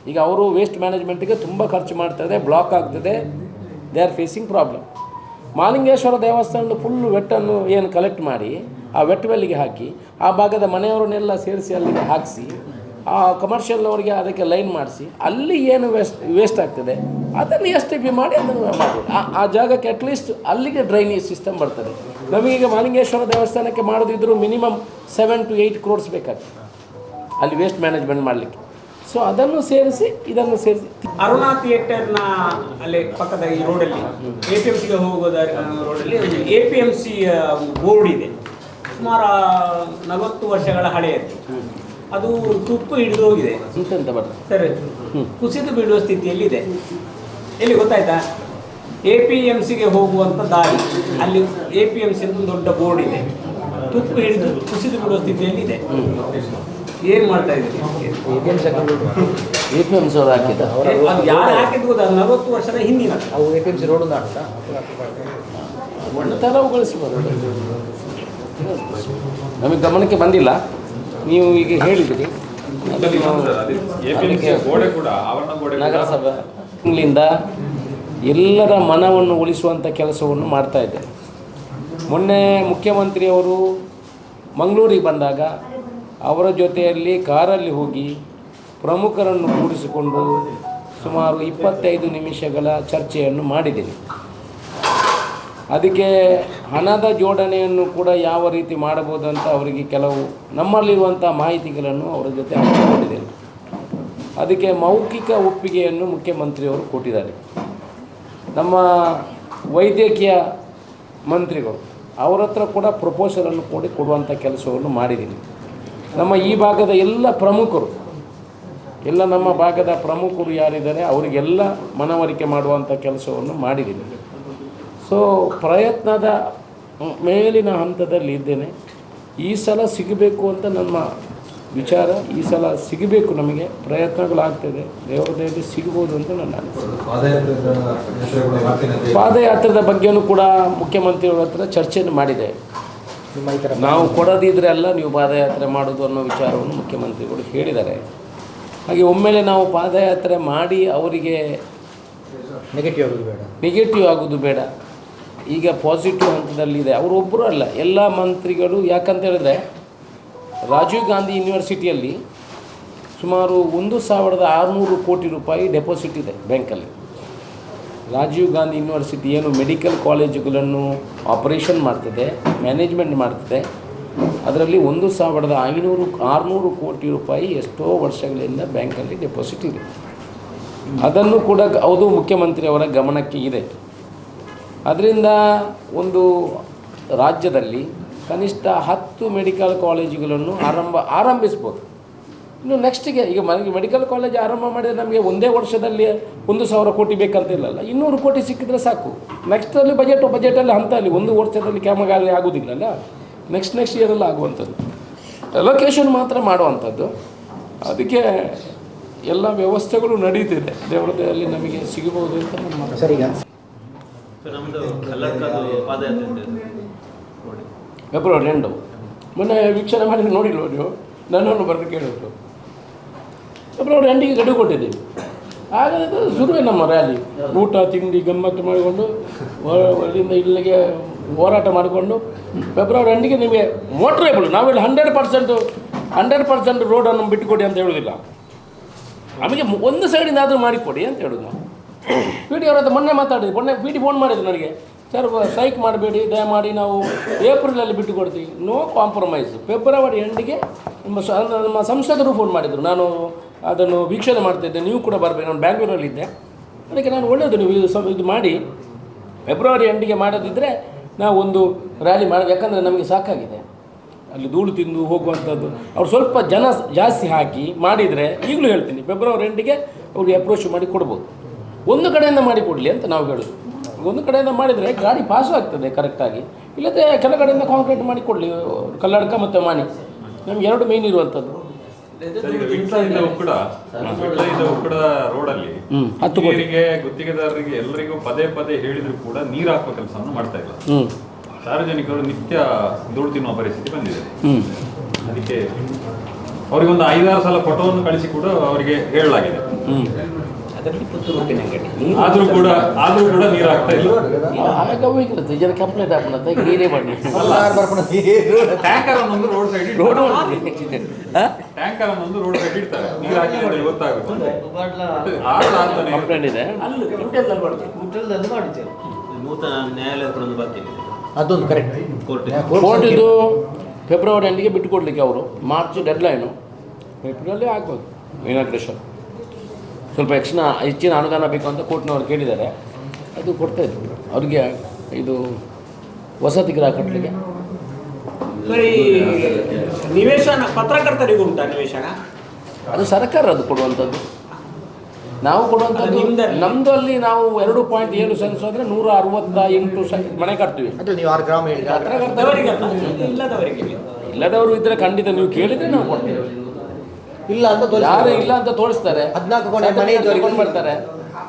ಈಗ ಅವರು ವೇಸ್ಟ್ ಮ್ಯಾನೇಜ್ಮೆಂಟಿಗೆ ತುಂಬ ಖರ್ಚು ಮಾಡ್ತಾರೆ, ಬ್ಲಾಕ್ ಆಗ್ತದೆ. They are facing problem. Malingeshwara ದೇವಸ್ಥಾನದ ಫುಲ್ಲು ವೆಟ್ಟನ್ನು ಏನು ಕಲೆಕ್ಟ್ ಮಾಡಿ ಆ ವೆಟ್ ವೆಲ್ಲಿಗೆ ಹಾಕಿ ಆ ಭಾಗದ ಮನೆಯವರನ್ನೆಲ್ಲ ಸೇರಿಸಿ ಅಲ್ಲಿಗೆ ಹಾಕಿಸಿ ಆ ಕಮರ್ಷಿಯಲ್ನವರಿಗೆ ಅದಕ್ಕೆ ಲೈನ್ ಮಾಡಿಸಿ ಅಲ್ಲಿ ಏನು ವೇಸ್ಟ್ ಆಗ್ತದೆ ಅದನ್ನು STP ಮಾಡಿ ಅದನ್ನು ಮಾಡ್ಬೋದು. ಆ ಜಾಗಕ್ಕೆ ಅಟ್ಲೀಸ್ಟ್ ಅಲ್ಲಿಗೆ ಡ್ರೈನೇಜ್ ಸಿಸ್ಟಮ್ ಬರ್ತದೆ. ನಮಗೀಗ ಮಾಲಿಂಗೇಶ್ವರ ದೇವಸ್ಥಾನಕ್ಕೆ ಮಾಡೋದಿದ್ರು ಮಿನಿಮಮ್ 7 to 8 crores ಬೇಕಾಗ್ತದೆ ಅಲ್ಲಿ ವೇಸ್ಟ್ ಮ್ಯಾನೇಜ್ಮೆಂಟ್ ಮಾಡಲಿಕ್ಕೆ. ಸೊ ಅದನ್ನು ಸೇರಿಸಿ ಇದನ್ನು ಸೇರಿಸಿ ಅರುಣಾ ಥಿಯೇಟರ್ನ ಅಲ್ಲಿ ಪಕ್ಕದ ಈ ರೋಡಲ್ಲಿ APMCಗೆ ಹೋಗೋ ರೋಡಲ್ಲಿ APMC ಬೋರ್ಡ್ ಇದೆ. ಸುಮಾರು 40 ವರ್ಷಗಳ ಹಳೆಯದು. ಅದು ತುಕ್ಕು ಹಿಡಿದು ಹೋಗಿದೆ ಅಂತ ಬರ್ತದೆ ಸರ್, ಕುಸಿದು ಬೀಳುವ ಸ್ಥಿತಿಯಲ್ಲಿದೆ. ಎಲ್ಲಿ ಗೊತ್ತಾಯ್ತಾ? APMCಗೆ ಹೋಗುವಂಥ ದಾರಿ ಅಲ್ಲಿ APMC ಅಂತ ಒಂದು ದೊಡ್ಡ ಬೋರ್ಡ್ ಇದೆ. ತುಕ್ಕು ಹಿಡಿದು ಕುಸಿದು ಬೀಳುವ ಸ್ಥಿತಿಯಲ್ಲಿದೆ. ಏನು ಮಾಡ್ತಾ ಇದ್ದೀರಿ? APMC ಅವರು ಹಾಕಿದ ಅದು ಯಾರು ಹಾಕಿದ್ದು ಗೊತ್ತಾ? 40 ವರ್ಷದ ಹಿಂದಿನ ಅವು APMC ರೋಡ್ ತೆರವುಗೊಳಿಸ್ಬೋದು. ನಮಗೆ ಗಮನಕ್ಕೆ ಬಂದಿಲ್ಲ, ನೀವು ಈಗ ಹೇಳಿದಿರಿ. ಗೋಡೆ ಕೂಡ ಆವರಣ ಗೋಡೆ ಕೂಡ ನಗರಸಭೆಯಿಂದ ಎಲ್ಲರ ಮನವನ್ನು ಉಳಿಸುವಂಥ ಕೆಲಸವನ್ನು ಮಾಡ್ತಾ ಇದ್ದಾರೆ. ಮೊನ್ನೆ ಮುಖ್ಯಮಂತ್ರಿಯವರು ಮಂಗಳೂರಿಗೆ ಬಂದಾಗ ಅವರ ಜೊತೆಯಲ್ಲಿ ಕಾರಲ್ಲಿ ಹೋಗಿ ಪ್ರಮುಖರನ್ನು ಕೂಡಿಸಿಕೊಂಡು ಸುಮಾರು 25 ನಿಮಿಷಗಳ ಚರ್ಚೆಯನ್ನು ಮಾಡಿದ್ದೀನಿ. ಅದಕ್ಕೆ ಹಣದ ಜೋಡಣೆಯನ್ನು ಕೂಡ ಯಾವ ರೀತಿ ಮಾಡಬಹುದು ಅಂತ ಅವರಿಗೆ ಕೆಲವು ನಮ್ಮಲ್ಲಿರುವಂಥ ಮಾಹಿತಿಗಳನ್ನು ಅವರ ಜೊತೆ ಹಂಚಿಕೊಂಡಿದ್ದೇನೆ. ಅದಕ್ಕೆ ಮೌಖಿಕ ಒಪ್ಪಿಗೆಯನ್ನು ಮುಖ್ಯಮಂತ್ರಿಯವರು ಕೊಟ್ಟಿದ್ದಾರೆ. ನಮ್ಮ ವೈದ್ಯಕೀಯ ಮಂತ್ರಿಗಳು ಅವರ ಹತ್ರ ಕೂಡ ಪ್ರಪೋಸಲನ್ನು ಕೊಡುವಂಥ ಕೆಲಸವನ್ನು ಮಾಡಿದ್ದೀನಿ. ನಮ್ಮ ಈ ಭಾಗದ ಎಲ್ಲ ಪ್ರಮುಖರು, ನಮ್ಮ ಭಾಗದ ಪ್ರಮುಖರು ಯಾರಿದ್ದಾರೆ ಅವರಿಗೆಲ್ಲ ಮನವರಿಕೆ ಮಾಡುವಂಥ ಕೆಲಸವನ್ನು ಮಾಡಿದ್ದೀನಿ. ಸೊ ಪ್ರಯತ್ನದ ಮೇಲಿನ ಹಂತದಲ್ಲಿ ಇದ್ದೇನೆ. ಈ ಸಲ ಸಿಗಬೇಕು ಅಂತ ನಮ್ಮ ವಿಚಾರ. ಈ ಸಲ ಸಿಗಬೇಕು, ನಮಗೆ ಪ್ರಯತ್ನಗಳಾಗ್ತದೆ. ದೇವರ ದಯೆಯಲ್ಲಿ ಸಿಗ್ಬೋದು ಅಂತ ನನ್ನ ಅನಿಸಿಕೆ. ಪಾದಯಾತ್ರೆದ ಬಗ್ಗೆಯೂ ಕೂಡ ಮುಖ್ಯಮಂತ್ರಿಯವರ ಹತ್ರ ಚರ್ಚೆಯನ್ನು ಮಾಡಿದೆ. ನಾವು ಕೊಡದಿದ್ರೆ ಅಲ್ಲ ನೀವು ಪಾದಯಾತ್ರೆ ಮಾಡೋದು ಅನ್ನೋ ವಿಚಾರವನ್ನು ಮುಖ್ಯಮಂತ್ರಿಗಳು ಹೇಳಿದ್ದಾರೆ. ಹಾಗೆ ಒಮ್ಮೆಲೆ ನಾವು ಪಾದಯಾತ್ರೆ ಮಾಡಿ ಅವರಿಗೆ ನೆಗೆಟಿವ್ ಆಗೋದು ಬೇಡ. ಈಗ ಪಾಸಿಟಿವ್ ಹಂತದಲ್ಲಿದೆ. ಅವರೊಬ್ಬರು ಅಲ್ಲ, ಎಲ್ಲ ಮಂತ್ರಿಗಳು. ಯಾಕಂತ ಹೇಳಿದ್ರೆ ರಾಜೀವ್ ಗಾಂಧಿ ಯೂನಿವರ್ಸಿಟಿಯಲ್ಲಿ ಸುಮಾರು 1,600 ಕೋಟಿ ರೂಪಾಯಿ ಡೆಪಾಸಿಟ್ ಇದೆ ಬ್ಯಾಂಕಲ್ಲಿ. ರಾಜೀವ್ ಗಾಂಧಿ ಯೂನಿವರ್ಸಿಟಿ ಏನು ಮೆಡಿಕಲ್ ಕಾಲೇಜುಗಳನ್ನು ಆಪರೇಷನ್ ಮಾಡ್ತಿದೆ, ಮ್ಯಾನೇಜ್ಮೆಂಟ್ ಮಾಡ್ತಿದೆ, ಅದರಲ್ಲಿ 1,500-600 ಕೋಟಿ ರೂಪಾಯಿ ಎಷ್ಟೋ ವರ್ಷಗಳಿಂದ ಬ್ಯಾಂಕಲ್ಲಿ ಡೆಪಾಸಿಟ್ ಇದೆ. ಅದನ್ನು ಕೂಡ ಅದು ಮುಖ್ಯಮಂತ್ರಿಯವರ ಗಮನಕ್ಕೆ ಇದೆ. ಅದರಿಂದ ಒಂದು ರಾಜ್ಯದಲ್ಲಿ ಕನಿಷ್ಠ 10 ಮೆಡಿಕಲ್ ಕಾಲೇಜುಗಳನ್ನು ಆರಂಭಿಸ್ಬೋದು. ಇನ್ನು ನೆಕ್ಸ್ಟಿಗೆ ಈಗ ಮೆಡಿಕಲ್ ಕಾಲೇಜ್ ಆರಂಭ ಮಾಡಿದರೆ ನಮಗೆ ಒಂದೇ ವರ್ಷದಲ್ಲಿ 1,000 ಕೋಟಿ ಬೇಕಂತ ಇಲ್ಲಲ್ಲ, 200 ಕೋಟಿ ಸಿಕ್ಕಿದ್ರೆ ಸಾಕು. ನೆಕ್ಸ್ಟಲ್ಲಿ ಬಜೆಟಲ್ಲಿ ಹಂತಲ್ಲಿ 1 ವರ್ಷದಲ್ಲಿ ಕಾಮಗಾರಿ ಆಗೋದಿಲ್ಲಲ್ಲ, ನೆಕ್ಸ್ಟ್ ಇಯರಲ್ಲಿ ಆಗುವಂಥದ್ದು, ಅಲೋಕೇಶನ್ ಮಾತ್ರ ಮಾಡುವಂಥದ್ದು. ಅದಕ್ಕೆ ಎಲ್ಲ ವ್ಯವಸ್ಥೆಗಳು ನಡೀತಿದೆ. ದೇವರದಲ್ಲಿ ನಮಗೆ ಸಿಗಬಹುದು ಅಂತ ನಮ್ಮ ಸರಿಗ ಫೆಬ್ರವರಿ 2 ಮೊನ್ನೆ ವೀಕ್ಷಣೆ ಮಾಡಿ ನೋಡಿಲ್ವ ನೀವು? ನನ್ನನ್ನು ಬರೆದು ಕೇಳಿದ್ರು. ಫೆಬ್ರವರಿ 2ಗೆ ಗಡುವು ಕೊಟ್ಟಿದ್ದೀವಿ. ಹಾಗಾದರೆ ಶುರುವೇ ನಮ್ಮ ರ್ಯಾಲಿ, ಊಟ ತಿಂಡಿ ಗಮ್ಮತ್ತು ಮಾಡಿಕೊಂಡು ಅಲ್ಲಿಂದ ಇಲ್ಲಿಗೆ ಹೋರಾಟ ಮಾಡಿಕೊಂಡು ಫೆಬ್ರವರಿ 2ಗೆ ನಿಮಗೆ ಮೋಟ್ರೇಬಲ್ ನಾವೆಲ್ಲ 100% ರೋಡನ್ನು ಬಿಟ್ಟುಕೊಡಿ ಅಂತ ಹೇಳೋದಿಲ್ಲ. ನಮಗೆ ಒಂದು ಸೈಡಿಂದ ಆದರೂ ಮಾಡಿಕೊಡಿ ಅಂತ ಹೇಳೋದು ನಾವು. ಪಿ ಡಿ ಅವ್ರ ಹತ್ರ ಮೊನ್ನೆ ಮಾತಾಡಿದ್ವಿ. ಪಿ ಡಿ ಫೋನ್ ಮಾಡಿದ್ರು ನನಗೆ, ಸರ್ ಸ್ಟ್ರೈಕ್ ಮಾಡಬೇಡಿ ದಯಮಾಡಿ, ನಾವು ಏಪ್ರಿಲಲ್ಲಿ ಬಿಟ್ಟು ಕೊಡ್ತೀವಿ. No compromise. ಫೆಬ್ರವರಿ 2ಗೆ ನಮ್ಮ ಸಂಸದರು ಫೋನ್ ಮಾಡಿದರು. ನಾನು ಅದನ್ನು ವೀಕ್ಷಣೆ ಮಾಡ್ತಿದ್ದೆ, ನೀವು ಕೂಡ ಬರಬೇಕು. ನಾನು ಬ್ಯಾಂಗ್ಳೂರಲ್ಲಿದ್ದೆ. ಅದಕ್ಕೆ ನಾನು ಒಳ್ಳೆಯದು ನೀವು ಇದು ಮಾಡಿ ಫೆಬ್ರವರಿ 2ಗೆ ಮಾಡೋದಿದ್ದರೆ ನಾವು ಒಂದು ರ್ಯಾಲಿ ಮಾಡಿ. ಯಾಕಂದರೆ ನಮಗೆ ಸಾಕಾಗಿದೆ ಅಲ್ಲಿ ಧೂಳು ತಿಂದು ಹೋಗುವಂಥದ್ದು. ಅವ್ರು ಸ್ವಲ್ಪ ಜನ ಜಾಸ್ತಿ ಹಾಕಿ ಮಾಡಿದರೆ ಈಗಲೂ ಹೇಳ್ತೀನಿ ಫೆಬ್ರವರಿ 2ಗೆ ಅವ್ರಿಗೆ ಅಪ್ರೋಚ್ ಮಾಡಿ ಕೊಡ್ಬೋದು. ಒಂದು ಕಡೆಯಿಂದ ಮಾಡಿಕೊಡಲಿ ಅಂತ ನಾವು ಹೇಳೋದು. ಒಂದು ಕಡೆಯಿಂದ ಮಾಡಿದರೆ ಗಾಡಿ ಪಾಸು ಆಗ್ತದೆ ಕರೆಕ್ಟಾಗಿ. ಇಲ್ಲದೆ ಕೆಳಗಡೆಯಿಂದ ಕಾಂಕ್ರೀಟ್ ಮಾಡಿ ಕೊಡಲಿ, ಕಲ್ಲಡ್ಕ ಮತ್ತು ಮಾನಿ, ನಮ್ಗೆ 2 ಮೇನ್ ಇರುವಂಥದ್ದು. ಉಕ್ಕಡ ರೋಡಲ್ಲಿ ಗುತ್ತಿಗೆದಾರರಿಗೆ ಎಲ್ಲರಿಗೂ ಪದೇ ಹೇಳಿದ್ರು ಕೂಡ ನೀರು ಹಾಕುವ ಕೆಲಸವನ್ನು ಮಾಡ್ತಾ ಇಲ್ಲ. ಸಾರ್ವಜನಿಕರು ನಿತ್ಯ ಧೂಳು ತಿನ್ನುವ ಪರಿಸ್ಥಿತಿ ಬಂದಿದೆ. ಅದಕ್ಕೆ ಅವರಿಗೆ ಒಂದು 5-6 ಸಲ ಫೋಟೋವನ್ನು ಕಳಿಸಿ ಕೂಡ ಅವರಿಗೆ ಹೇಳಲಾಗಿದೆ. ಆದ್ರೂ ಕೂಡ ನೀರು ಆಗ್ತಾ ಇಲ್ಲ. ಕಂಪ್ಲೇಂಟ್ ಆಗ್ಬಿಡುತ್ತೆ, ನೀರೇ ಮಾಡಿ ಟ್ಯಾಂಕರ್ ಅನ್ನೊಂದು ರೋಡ್ ಸೈಡ್ ಇಡ್ತಾರೆ. ನೀರು ಹಾಕಿ ಗೊತ್ತಾಗುತ್ತೆ. ಕಂಪ್ಲೇಂಟ್ ಇದೆ. ನೂತನ ನ್ಯಾಯಾಲಯ ಕೂಡ ಬಾಕಿ ಇದೆ. ಅದೊಂದು ಕರೆಕ್ಟ್. ಕೋರ್ಟ್ ಇದು ಫೆಬ್ರವರಿ 2ಗೆ ಬಿಟ್ಟು ಕೊಡಲಿಕ್ಕೆ ಅವರು ಮಾರ್ಚ್ ಡೆಡ್ಲೈನು. ಏಪ್ರಿಲಲ್ಲೇ ಆಗ್ಬೋದು ಇನಾಗ್ರೇಷನ್. ಸ್ವಲ್ಪ ಹೆಚ್ಚಿನ ಅನುದಾನ ಬೇಕು ಅಂತ ಕೋರ್ಟ್ನವ್ರು ಕೇಳಿದ್ದಾರೆ, ಅದು ಕೊಡ್ತಾಯಿದ್ರು ಅವ್ರಿಗೆ. ಇದು ವಸತಿ ಗೃಹ ಕಟ್ಟಲಿಕ್ಕೆ ನಿವೇಶನ ಪತ್ರಕರ್ತರಿಗೂ ಉಂಟಾ ನಿವೇಶನ? ಅದು ಸರ್ಕಾರ ಅದು ಕೊಡುವಂಥದ್ದು. ನಾವು ಕೊಡುವಂಥದ್ದು ನಮ್ಮದು ಅಲ್ಲಿ ನಾವು 2.7 ಸೆನ್ಸ್ ಅಂದರೆ 168 ಮನೆ ಕಟ್ತೀವಿ. ನೀವು 6 ಗ್ರಾಮ ಹೇಳಿ ಇಲ್ಲದವರು ಇದ್ದರೆ ಖಂಡಿತ ನೀವು ಕೇಳಿದರೆ ನಾವು ಕೊಡ್ತೀವಿ. ಇಲ್ಲ ಅಂತ ಯಾರು ಇಲ್ಲ ಅಂತ ತೋರಿಸ್ತಾರೆ, 14 ಮನೆ ಬರ್ತಾರೆ.